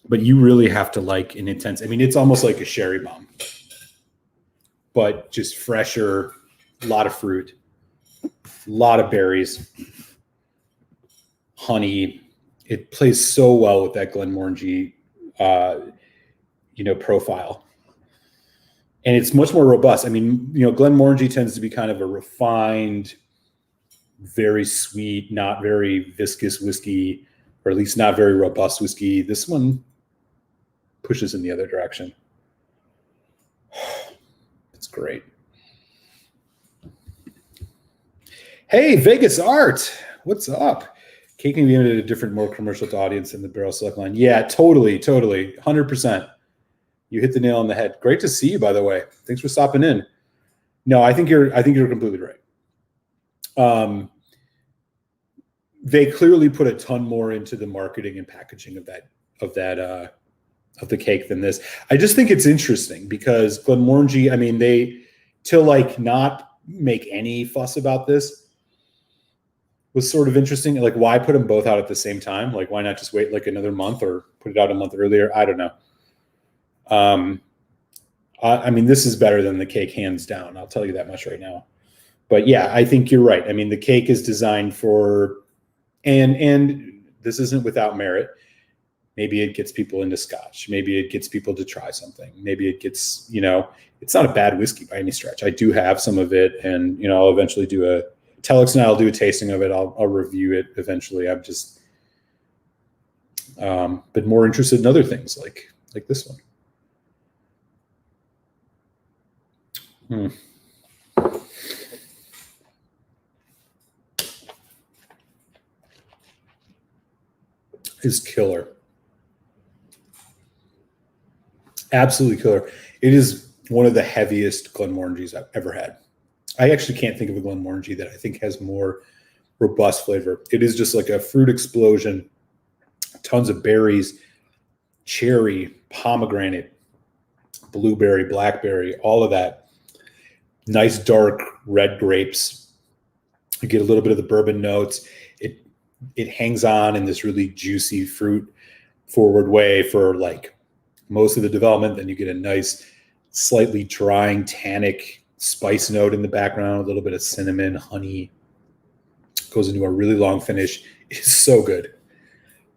But you really have to like an intense, I mean, it's almost like a sherry bomb, but just fresher, a lot of fruit, a lot of berries, honey. It plays so well with that Glenmorangie, profile. And it's much more robust. I mean, Glenmorangie tends to be kind of a refined, very sweet, not very viscous whiskey, or at least not very robust whiskey. This one pushes in the other direction. It's great. Hey, Vegas Art, what's up? Cake can be aimed at a different, more commercial audience than the Barrel Select line. Yeah, totally, 100%. You hit the nail on the head. Great to see you, by the way. Thanks for stopping in. No, I think you're completely right. They clearly put a ton more into the marketing and packaging of the cake than this. I just think it's interesting because Glenmorangie, I mean, to like not make any fuss about this was sort of interesting. Like, why put them both out at the same time? Like, why not just wait like another month or put it out a month earlier? I don't know. I mean, this is better than the cake, hands down. I'll tell you that much right now. But yeah, I think you're right. I mean, the cake is designed for, and this isn't without merit. Maybe it gets people into Scotch. Maybe it gets people to try something. Maybe it gets, it's not a bad whiskey by any stretch. I do have some of it, and I'll eventually do Telex and I'll do a tasting of it. I'll review it eventually. I'm just, but more interested in other things like this one. Is killer. Absolutely killer. It is one of the heaviest Glenmorangies I've ever had. I actually can't think of a Glenmorangie that I think has more robust flavor. It is just like a fruit explosion, tons of berries, cherry, pomegranate, blueberry, blackberry, all of that. Nice dark red grapes. You get a little bit of the bourbon notes. It hangs on in this really juicy fruit forward way for like most of the development. Then you get a nice, slightly drying, tannic spice note in the background, a little bit of cinnamon, honey. Goes into a really long finish. It's so good.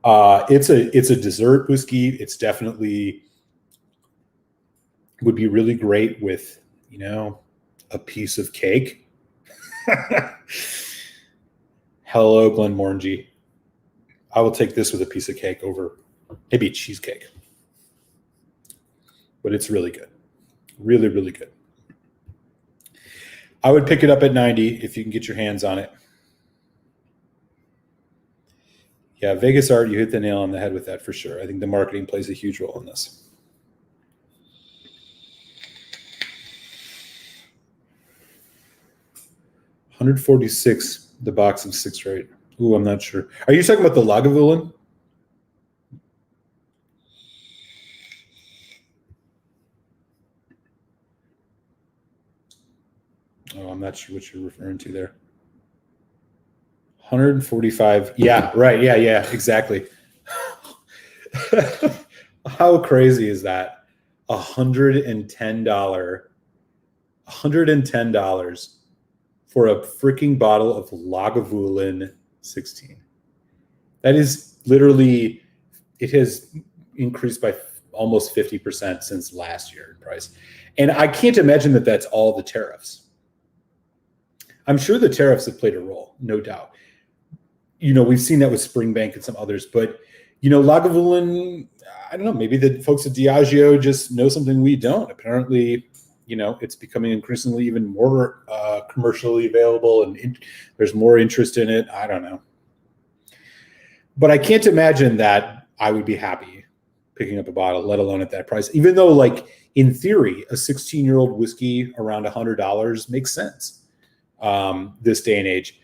It's a dessert whiskey. It's definitely would be really great with, a piece of cake. Hello, Glenmorangie. I will take this with a piece of cake over maybe a cheesecake. But it's really good. Really, really good. I would pick it up at 90 if you can get your hands on it. Yeah, Vegas Art, you hit the nail on the head with that for sure. I think the marketing plays a huge role in this. $146, the box of 6 or 8. Ooh, I'm not sure. Are you talking about the Lagavulin? Oh, I'm not sure what you're referring to there. 145. Yeah, right. Yeah, exactly. How crazy is that? $110 for a freaking bottle of Lagavulin 16. That is literally, it has increased by almost 50% since last year in price. And I can't imagine that that's all the tariffs. I'm sure the tariffs have played a role, no doubt. We've seen that with Springbank and some others, but Lagavulin, I don't know, maybe the folks at Diageo just know something we don't. Apparently, it's becoming increasingly even more commercially available, and there's more interest in it. I don't know. But I can't imagine that I would be happy picking up a bottle, let alone at that price, even though, like, in theory, a 16-year-old whiskey around $100 makes sense this day and age.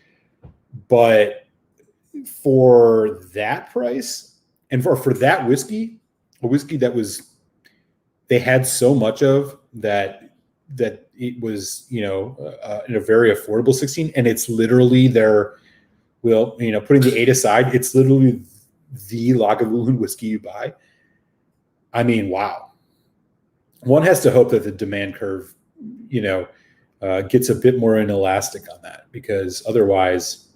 But for that price and for that whiskey, a whiskey that they had so much of that it was, in a very affordable 16, and it's literally putting the 8 aside, it's literally the Lagavulin whiskey you buy. I mean, wow. One has to hope that the demand curve, gets a bit more inelastic on that, because otherwise,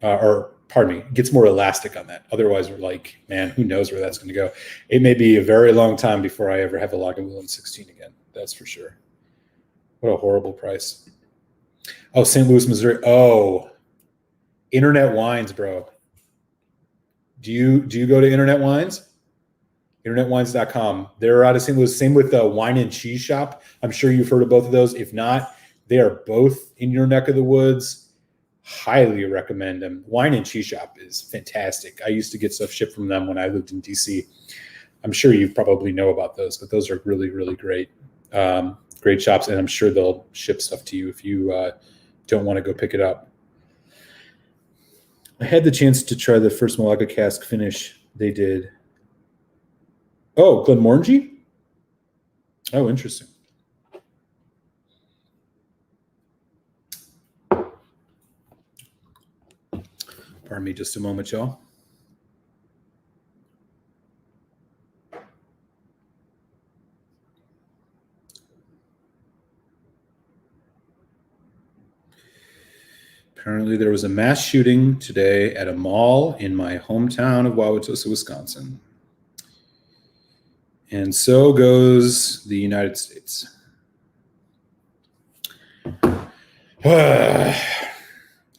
gets more elastic on that. Otherwise, we're like, man, who knows where that's going to go? It may be a very long time before I ever have a Lagavulin 16 again. That's for sure. What a horrible price. Oh, St. Louis, Missouri. Oh, Internet Wines, bro. Do you go to Internet Wines? InternetWines.com. They're out of St. Louis. Same with the Wine and Cheese Shop. I'm sure you've heard of both of those. If not, they are both in your neck of the woods. Highly recommend them. Wine and Cheese Shop is fantastic. I used to get stuff shipped from them when I lived in DC. I'm sure you probably know about those, but those are really, really great. Great shops, and I'm sure they'll ship stuff to you if you don't want to go pick it up. I had the chance to try the first Malaga cask finish they did. Oh, Glenmorangie? Oh, interesting. Pardon me just a moment, y'all. Apparently there was a mass shooting today at a mall in my hometown of Wauwatosa, Wisconsin. And so goes the United States. This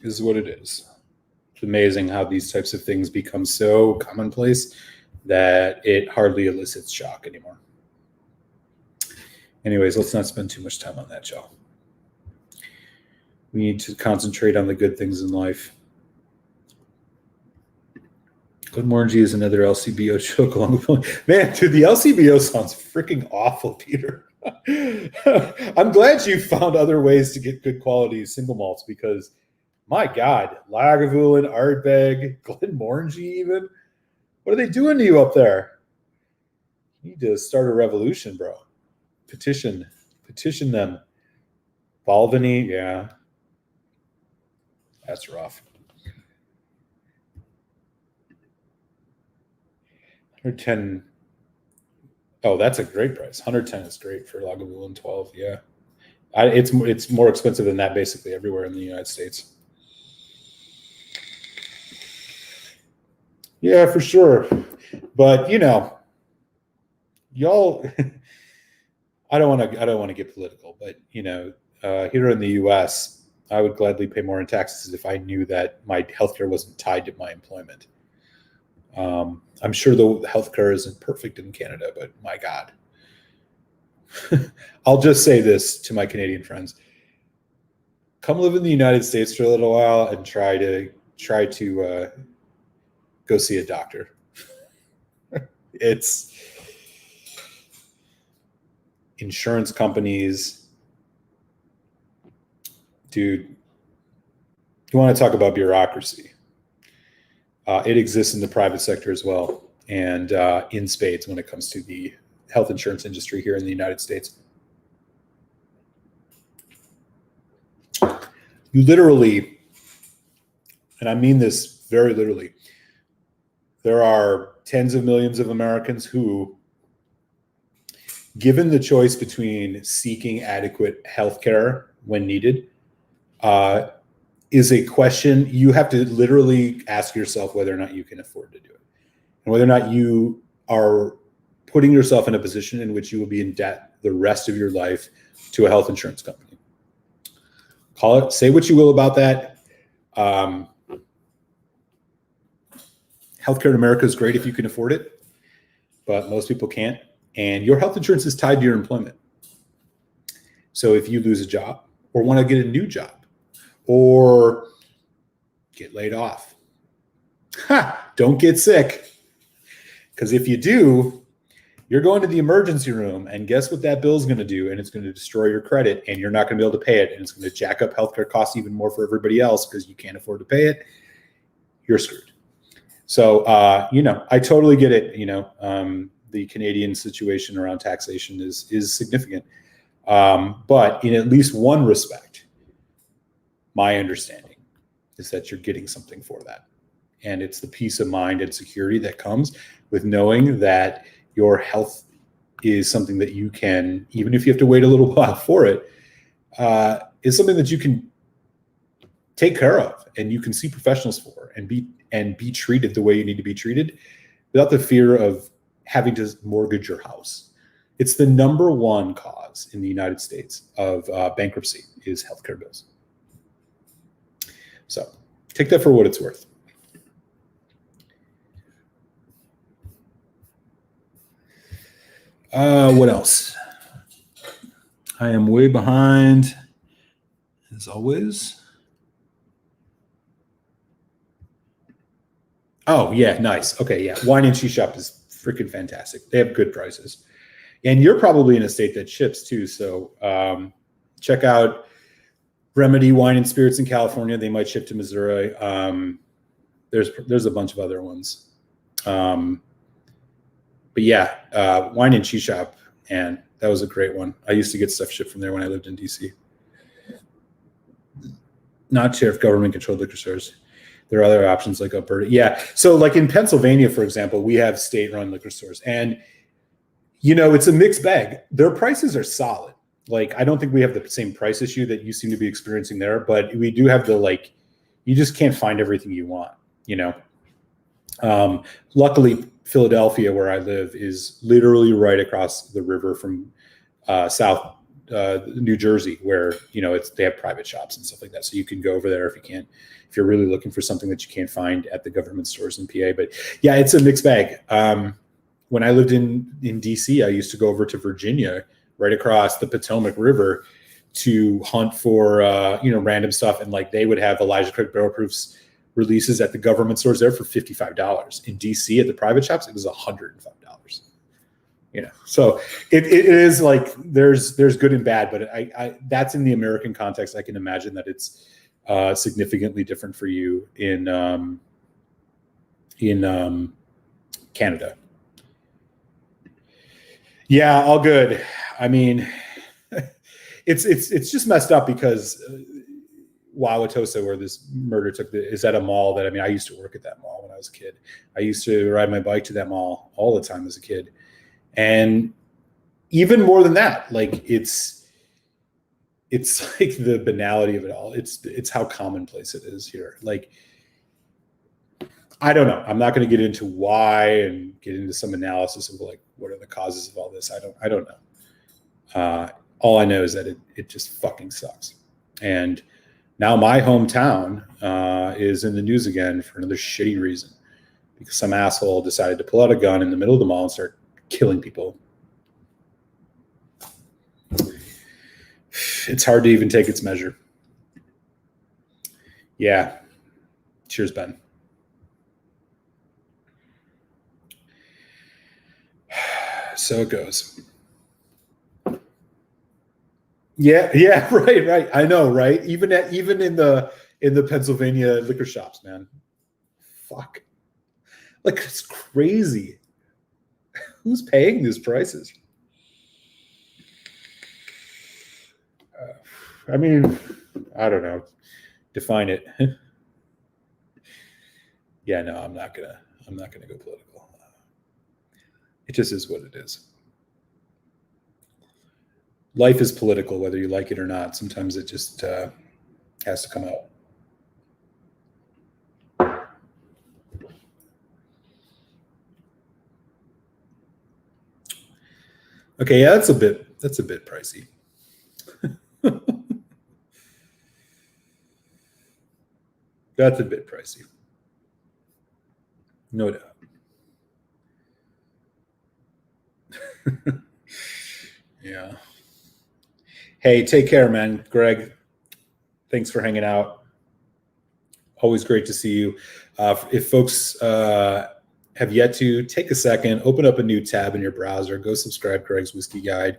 is what it is. It's amazing how these types of things become so commonplace that it hardly elicits shock anymore. Anyways, let's not spend too much time on that, y'all. We need to concentrate on the good things in life. Glenmorangie is another LCBO joke along with man, dude, the LCBO sounds freaking awful, Peter. I'm glad you found other ways to get good quality single malts, because my God, Lagavulin, Ardbeg, Glenmorangie even. What are they doing to you up there? You need to start a revolution, bro. Petition them. Balvenie, yeah. That's rough. 110. Oh, that's a great price. 110 is great for Lagavulin 12. Yeah, it's more expensive than that basically everywhere in the United States. Yeah, for sure. But y'all. I don't want to get political, but here in the U.S., I would gladly pay more in taxes if I knew that my healthcare wasn't tied to my employment. I'm sure the healthcare isn't perfect in Canada, but my God. I'll just say this to my Canadian friends. Come live in the United States for a little while and try to go see a doctor. It's insurance companies. Dude, you want to talk about bureaucracy? It exists in the private sector as well, and in spades when it comes to the health insurance industry here in the United States. You literally, and I mean this very literally, there are tens of millions of Americans who, given the choice between seeking adequate health care when needed, is a question you have to literally ask yourself whether or not you can afford to do it, and whether or not you are putting yourself in a position in which you will be in debt the rest of your life to a health insurance company. Call it, say what you will about that. Healthcare in America is great if you can afford it, but most people can't. And your health insurance is tied to your employment. So if you lose a job or want to get a new job or get laid off, don't get sick. Because if you do, you're going to the emergency room, and guess what that bill's going to do? And it's going to destroy your credit, and you're not going to be able to pay it, and it's going to jack up healthcare costs even more for everybody else because you can't afford to pay it. You're screwed. So, I totally get it. The Canadian situation around taxation is significant. But in at least one respect, my understanding is that you're getting something for that. And it's the peace of mind and security that comes with knowing that your health is something that you can, even if you have to wait a little while for it, is something that you can take care of and you can see professionals for and be treated the way you need to be treated without the fear of having to mortgage your house. It's the number one cause in the United States of bankruptcy is healthcare bills. So take that for what it's worth. What else? I am way behind, as always. Oh, yeah, nice. Okay, yeah. Wine and Cheese Shop is freaking fantastic. They have good prices. And you're probably in a state that ships too. So check out Remedy Wine and Spirits in California. They might ship to Missouri. There's a bunch of other ones. But yeah, Wine and Cheese Shop, and that was a great one. I used to get stuff shipped from there when I lived in DC. Not sure if government-controlled liquor stores. There are other options like Alberta. Yeah, so like in Pennsylvania, for example, we have state-run liquor stores, and it's a mixed bag. Their prices are solid. Like I don't think we have the same price issue that you seem to be experiencing there, but we do have you just can't find everything you want. Luckily, Philadelphia, where I live, is literally right across the river from South New Jersey, where they have private shops and stuff like that. So you can go over there if you're really looking for something that you can't find at the government stores in PA. But yeah, it's a mixed bag. When I lived in DC, I used to go over to Virginia, right across the Potomac River, to hunt for random stuff, and they would have Elijah Craig Barrel Proofs releases at the government stores there for $55. In DC at the private shops, it was $105. So it is there's good and bad, but I that's in the American context. I can imagine that it's significantly different for you in Canada. Yeah, all good. I mean, it's just messed up because Wauwatosa, where this murder is at a mall that, I used to work at that mall when I was a kid. I used to ride my bike to that mall all the time as a kid. And even more than that, it's like the banality of it all. It's how commonplace it is here. I don't know. I'm not going to get into why and get into some analysis of what are the causes of all this. I don't know. All I know is that it just fucking sucks. And now my hometown is in the news again for another shitty reason, because some asshole decided to pull out a gun in the middle of the mall and start killing people. It's hard to even take its measure. Yeah. Cheers, Ben. So it goes. Yeah, right. I know, right? Even in the Pennsylvania liquor shops, man. Fuck. It's crazy. Who's paying these prices? I don't know. Define it. Yeah, no, I'm not gonna go political. It just is what it is. Life is political, whether you like it or not. Sometimes it just has to come out. Okay, yeah, that's a bit pricey. That's a bit pricey. No doubt. Yeah. Hey, take care, man. Greg, thanks for hanging out. Always great to see you. If folks have yet to, take a second, open up a new tab in your browser, go subscribe to Greg's Whiskey Guide.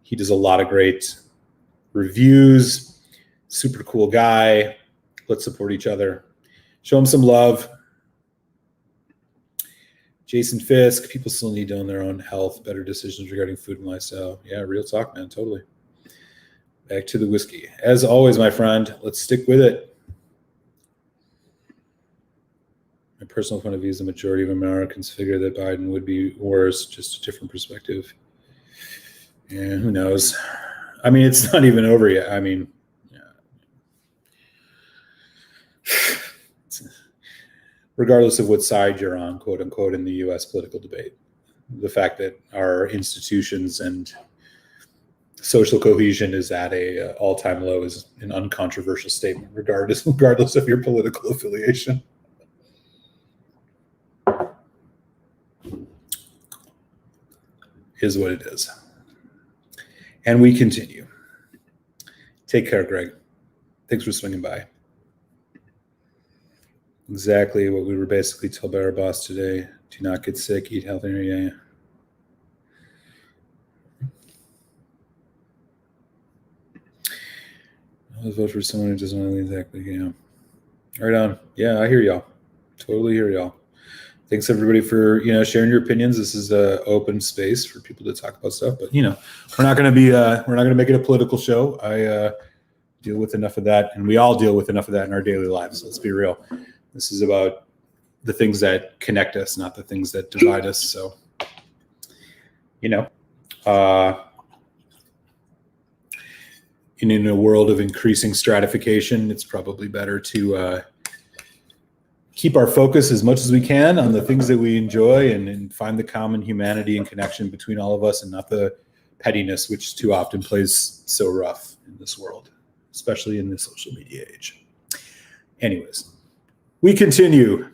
He does a lot of great reviews, super cool guy. Let's support each other. Show him some love. Jason Fisk, people still need to own their own health, better decisions regarding food and lifestyle. Yeah, real talk, man, totally. Back to the whiskey. As always, my friend, let's stick with it. My personal point of view is the majority of Americans figure that Biden would be worse, just a different perspective. Yeah, who knows? I mean, it's not even over yet. I mean, yeah. Regardless of what side you're on, quote unquote, in the U.S. political debate, the fact that our institutions and social cohesion is at a all-time low is an uncontroversial statement, regardless of your political affiliation. Is what it is. And we continue. Take care, Greg. Thanks for swinging by. Exactly what we were basically told by our boss today. Do not get sick, eat healthier. Yeah. I'll vote for someone who doesn't want to leave exactly. Yeah. Right on. Yeah, I hear y'all. Totally hear y'all. Thanks everybody for sharing your opinions. This is an open space for people to talk about stuff, but we're not going to make it a political show. I deal with enough of that, and we all deal with enough of that in our daily lives. Let's be real. This is about the things that connect us, not the things that divide us. So, in a world of increasing stratification, it's probably better to keep our focus as much as we can on the things that we enjoy and find the common humanity and connection between all of us, and not the pettiness, which too often plays so rough in this world, especially in the social media age. Anyways, we continue.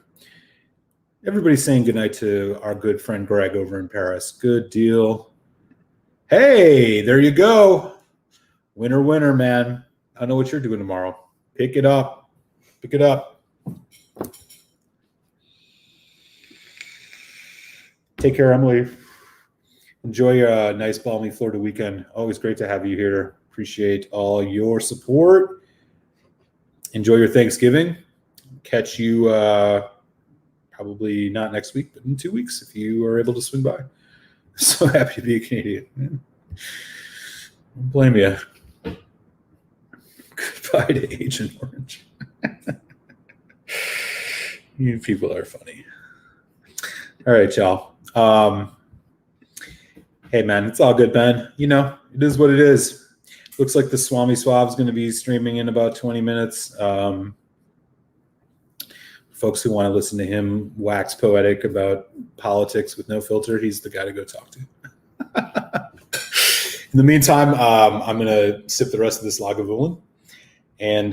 Everybody's saying goodnight to our good friend Greg over in Paris. Good deal. Hey, there you go. Winner, winner, man. I know what you're doing tomorrow. Pick it up. Pick it up. Take care, Emily. Enjoy your nice, balmy Florida weekend. Always great to have you here. Appreciate all your support. Enjoy your Thanksgiving. Catch you probably not next week, but in 2 weeks if you are able to swing by. So happy to be a Canadian. Don't blame you. Goodbye to Agent Orange. You people are funny. All right, y'all. Hey, man, it's all good, man. It is what it is. Looks like the Swami Swab is going to be streaming in about 20 minutes. Folks who want to listen to him wax poetic about politics with no filter, he's the guy to go talk to. In the meantime, I'm going to sip the rest of this Lagavulin. And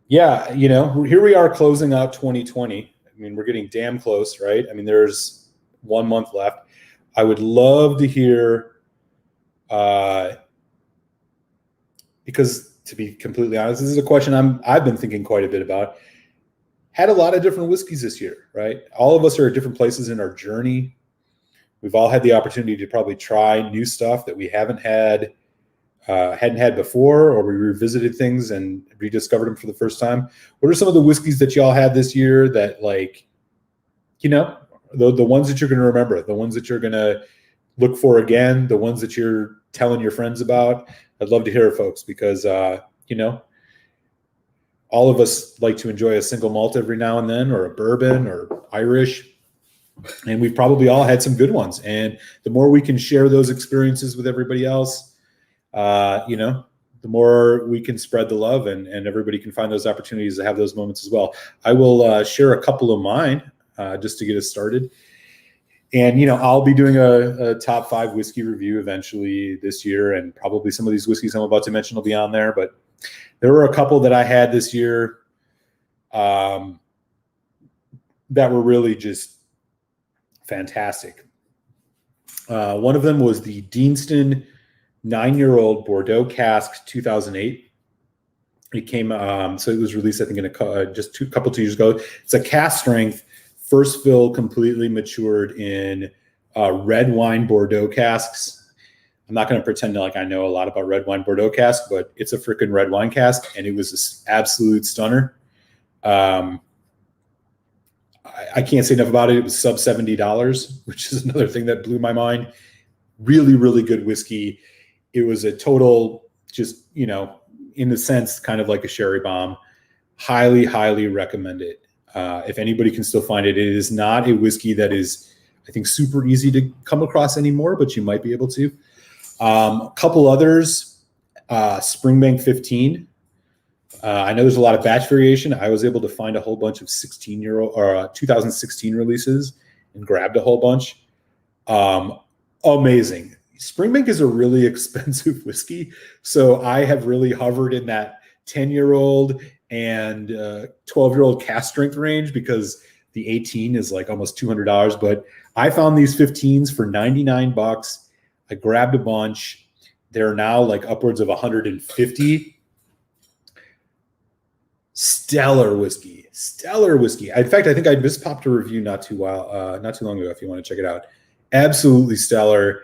here we are closing out 2020. I mean, we're getting damn close, right? I mean, there's 1 month left. I would love to hear, because to be completely honest, this is a question I've been thinking quite a bit about. Had a lot of different whiskeys this year, right? All of us are at different places in our journey. We've all had the opportunity to probably try new stuff that we hadn't had before, or we revisited things and rediscovered them for the first time. What are some of the whiskeys that y'all had this year that, the ones that you're going to remember, the ones that you're going to look for again, the ones that you're telling your friends about? I'd love to hear it, folks, because, all of us like to enjoy a single malt every now and then, or a bourbon or Irish. And we've probably all had some good ones. And the more we can share those experiences with everybody else, the more we can spread the love, and everybody can find those opportunities to have those moments as well. I will share a couple of mine just to get us started. And, I'll be doing a top 5 whiskey review eventually this year, and probably some of these whiskeys I'm about to mention will be on there. But there were a couple that I had this year that were really just fantastic. One of them was the Deanston 9-year-old Bordeaux Cask 2008. It came, so it was released, I think, in just a couple 2 years ago. It's a cask strength, first fill, completely matured in red wine Bordeaux casks. I'm not going to pretend like I know a lot about red wine Bordeaux cask, but it's a freaking red wine cask, and it was an absolute stunner. I can't say enough about it. It was sub $70, which is another thing that blew my mind. Really, really good whiskey. It was a total, just, in a sense, kind of like a sherry bomb. Highly, highly recommend it. If anybody can still find it. It is not a whiskey that is, I think, super easy to come across anymore, but you might be able to. A couple others, Springbank 15. I know there's a lot of batch variation. I was able to find a whole bunch of 16-year-old or 2016 releases and grabbed a whole bunch. Amazing. Springbank is a really expensive whiskey, so I have really hovered in that 10-year-old and 12-year-old cask strength range because the 18 is like almost $200. But I found these 15s for $99. I grabbed a bunch. They're now like upwards of 150. Stellar whiskey. In fact, I think I just popped a review not too long ago. If you want to check it out, absolutely stellar.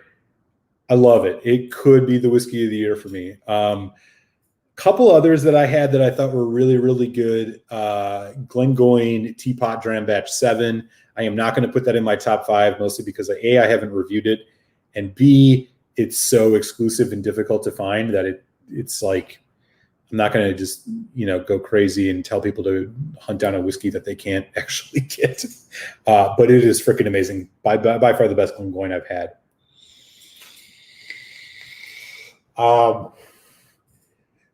I love it. It could be the whiskey of the year for me. Couple others that I had that I thought were really, really good. Glengoyne Teapot Dram Batch 7. I am not going to put that in my top 5, mostly because A, I haven't reviewed it, and B, it's so exclusive and difficult to find that it's like, I'm not going to just, go crazy and tell people to hunt down a whiskey that they can't actually get. But it is freaking amazing. By far the best Glengoyne I've had.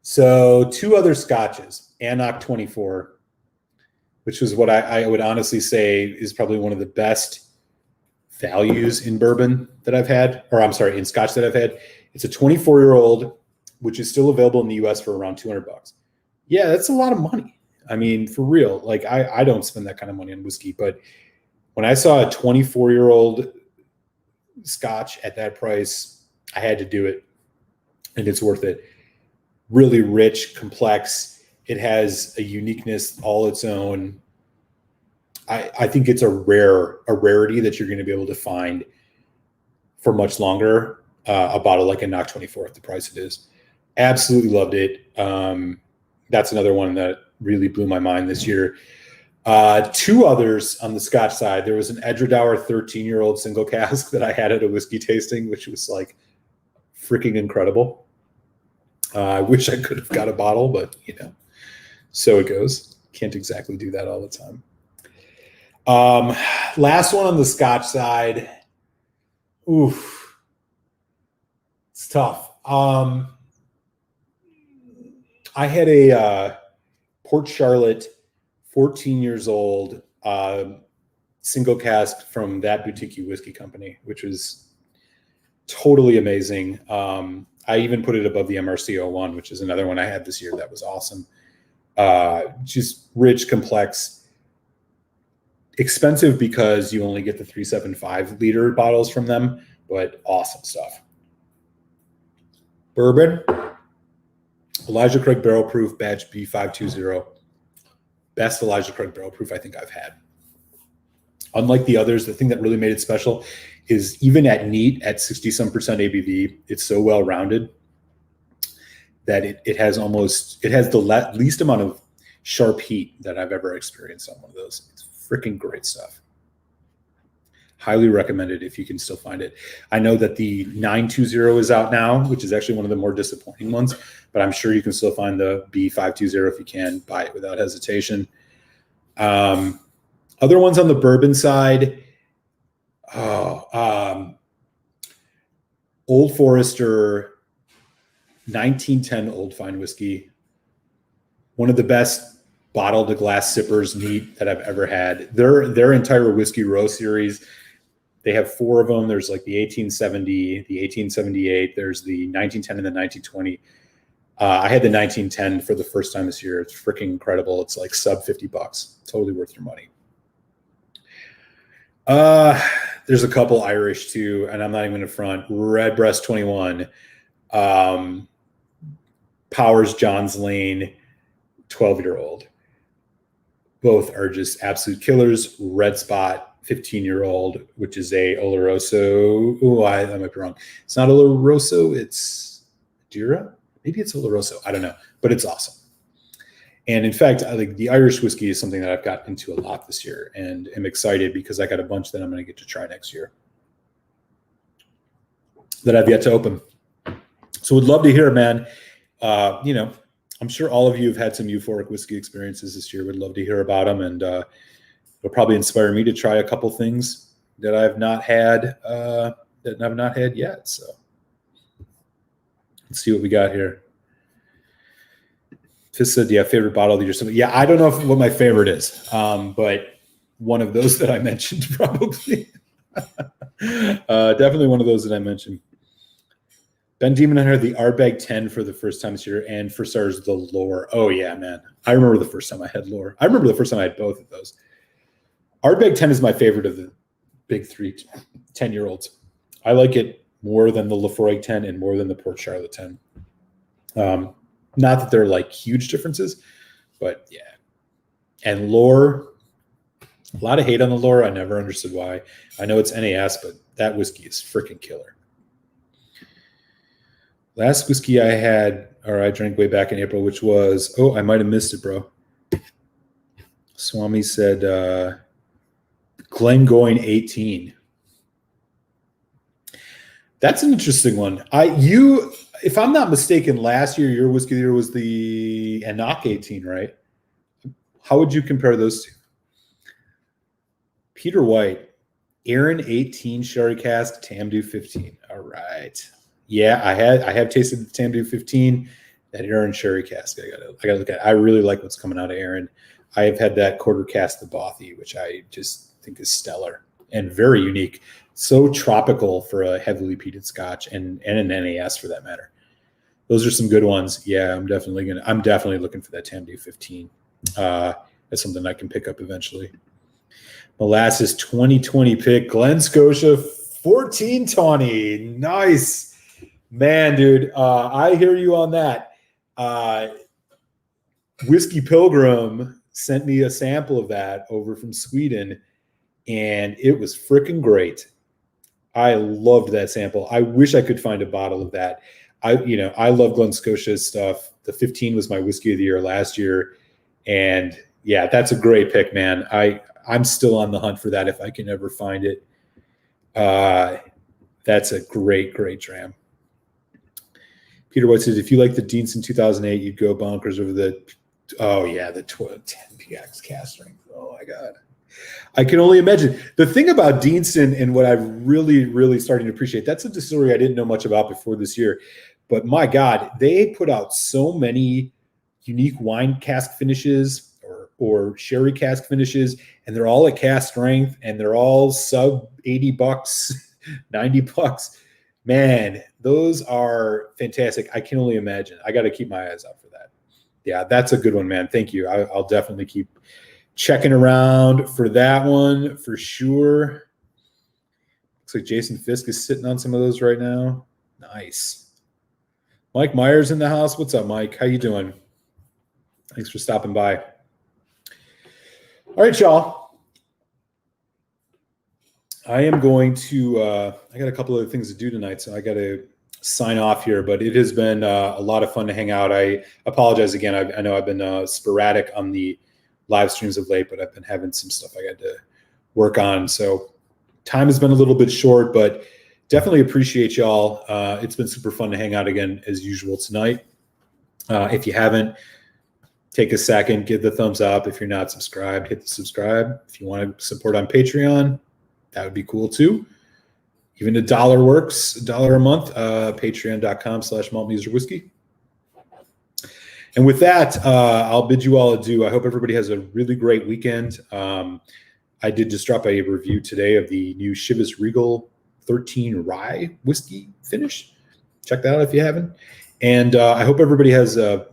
So 2 other scotches, Annock 24, which was what I would honestly say is probably one of the best values in bourbon that I've had, or I'm sorry, in scotch that I've had. It's a 24-year-old, which is still available in the US for around $200. Yeah, that's a lot of money. I mean, for real, like I don't spend that kind of money on whiskey, but when I saw a 24-year-old scotch at that price, I had to do it, and it's worth it. Really rich, complex. It has a uniqueness all its own. I think it's a rarity that you're going to be able to find for much longer. A bottle like a Knock 24 at the price it is. Absolutely loved it. That's another one that really blew my mind this year. 2 others on the scotch side. There was an Edradour 13-year-old single cask that I had at a whiskey tasting, which was like freaking incredible. I wish I could have got a bottle, but so it goes. Can't exactly do that all the time. Last one on the scotch side. Oof. It's tough. I had a Port Charlotte 14 years old single cask from That Boutique Whiskey Company, which was totally amazing. I even put it above the MRC01, which is another one I had this year that was awesome. Just rich, complex, expensive because you only get the 375 liter bottles from them, but awesome stuff. Bourbon, Elijah Craig Barrel Proof Batch B520. Best Elijah Craig Barrel Proof I think I've had. Unlike the others, the thing that really made it special is even at neat, at 60-some% ABV, it's so well-rounded that it has the least amount of sharp heat that I've ever experienced on one of those. It's freaking great stuff. Highly recommended if you can still find it. I know that the 920 is out now, which is actually one of the more disappointing ones, but I'm sure you can still find the B520 if you can. Buy it without hesitation. Other ones on the bourbon side, Old Forester 1910 Old Fine Whiskey. One of the best bottle to glass sippers neat that I've ever had. Their entire Whiskey Row series, they have 4 of them. There's like the 1870, the 1878. There's the 1910 and the 1920. I had the 1910 for the first time this year. It's freaking incredible. It's like sub $50. Totally worth your money. Uh, there's a couple Irish too, and I'm not even in front. Redbreast 21, um, Powers Johns Lane 12-year-old. Both are just absolute killers. Red Spot 15-year-old, which is a Oloroso. Oh, I might be wrong. It's not Oloroso. It's Dira. Maybe it's Oloroso. I don't know, but it's awesome. And in fact, I think the Irish whiskey is something that I've got into a lot this year, and am excited because I got a bunch that I'm going to get to try next year that I've yet to open. So would love to hear, man. I'm sure all of you have had some euphoric whiskey experiences this year. Would love to hear about them, and it'll probably inspire me to try a couple things that I've not had yet. So let's see what we got here. Just said, yeah, favorite bottle of the year. So, yeah, I don't know what my favorite is, but one of those that I mentioned probably. Definitely one of those that I mentioned. Ben Demon had the Ardbeg 10 for the first time this year, and for starters, the Lore. Oh, yeah, man. I remember the first time I had Lore. I remember the first time I had both of those. Ardbeg 10 is my favorite of the big three 10-year-olds. I like it more than the Laphroaig 10 and more than the Port Charlotte 10. Not that they're like huge differences, but yeah. And Lore, a lot of hate on the Lore. I never understood why. I know it's NAS, but that whiskey is freaking killer. Last whiskey I had, or I drank way back in April, which was, I might have missed it, bro. Swami said Glengoyne 18. That's an interesting one. If I'm not mistaken, last year your whiskey of the year was the Enoch 18, right? How would you compare those two? Peter White, Aaron 18 Sherry Cask, Tamdu 15. All right. Yeah, I have tasted the Tamdu 15, that Aaron Sherry Cask. I gotta look at it. I really like what's coming out of Aaron. I have had that quarter cask the Bothy, which I just think is stellar and very unique. So tropical for a heavily peated Scotch and an NAS for that matter. Those are some good ones. Yeah, I'm definitely looking for that Tamdu 15. That's something I can pick up eventually. Molasses 2020 pick, Glen Scotia 1420. Nice. Man, dude, I hear you on that. Whiskey Pilgrim sent me a sample of that over from Sweden, and it was freaking great. I loved that sample. I wish I could find a bottle of that. I love Glen Scotia's stuff. The 15 was my whiskey of the year last year, and yeah, that's a great pick, man. I'm still on the hunt for that if I can ever find it. That's a great dram. Peter White says, if you like the Deanson 2008, you'd go bonkers over the 10px cast strength. Oh, my God. I can only imagine. The thing about Deanson and what I've really starting to appreciate, that's a distillery I didn't know much about before this year. But, my God, they put out so many unique wine cask finishes or sherry cask finishes, and they're all at cask strength, and they're all sub $80, $90. Man, those are fantastic. I can only imagine. I got to keep my eyes out for that. Yeah, that's a good one, man. Thank you. I'll definitely keep checking around for that one for sure. Looks like Jason Fisk is sitting on some of those right now. Nice. Mike Myers in the house. What's up, Mike? How you doing? Thanks for stopping by. All right, y'all. I am going to I got a couple other things to do tonight, so I got to sign off here, but it has been a lot of fun to hang out. I apologize again. I know I've been sporadic on the live streams of late, but I've been having some stuff I got to work on. So time has been a little bit short, but definitely appreciate y'all. It's been super fun to hang out again as usual tonight. If you haven't, take a second, give the thumbs up. If you're not subscribed, hit the subscribe. If you want to support on Patreon, that would be cool too. Even $1 works, $1 a month, patreon.com/maltmuserwhiskey. And with that, I'll bid you all adieu. I hope everybody has a really great weekend. I did just drop a review today of the new Chivas Regal 13 Rye whiskey finish. Check that out if you haven't. And I hope everybody has a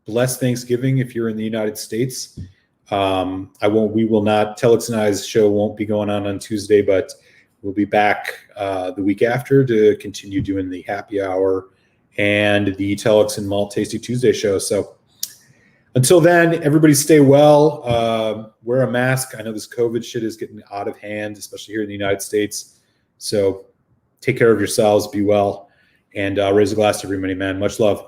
blessed Thanksgiving if you're in the United States. We will not, Telex and I's show won't be going on Tuesday, but we'll be back the week after to continue doing the happy hour and the Telex and Malt Tasty Tuesday show. So until then, everybody stay well. Wear a mask. I know this COVID shit is getting out of hand, especially here in the United States. So take care of yourselves, be well, and raise a glass to everybody, man. Much love.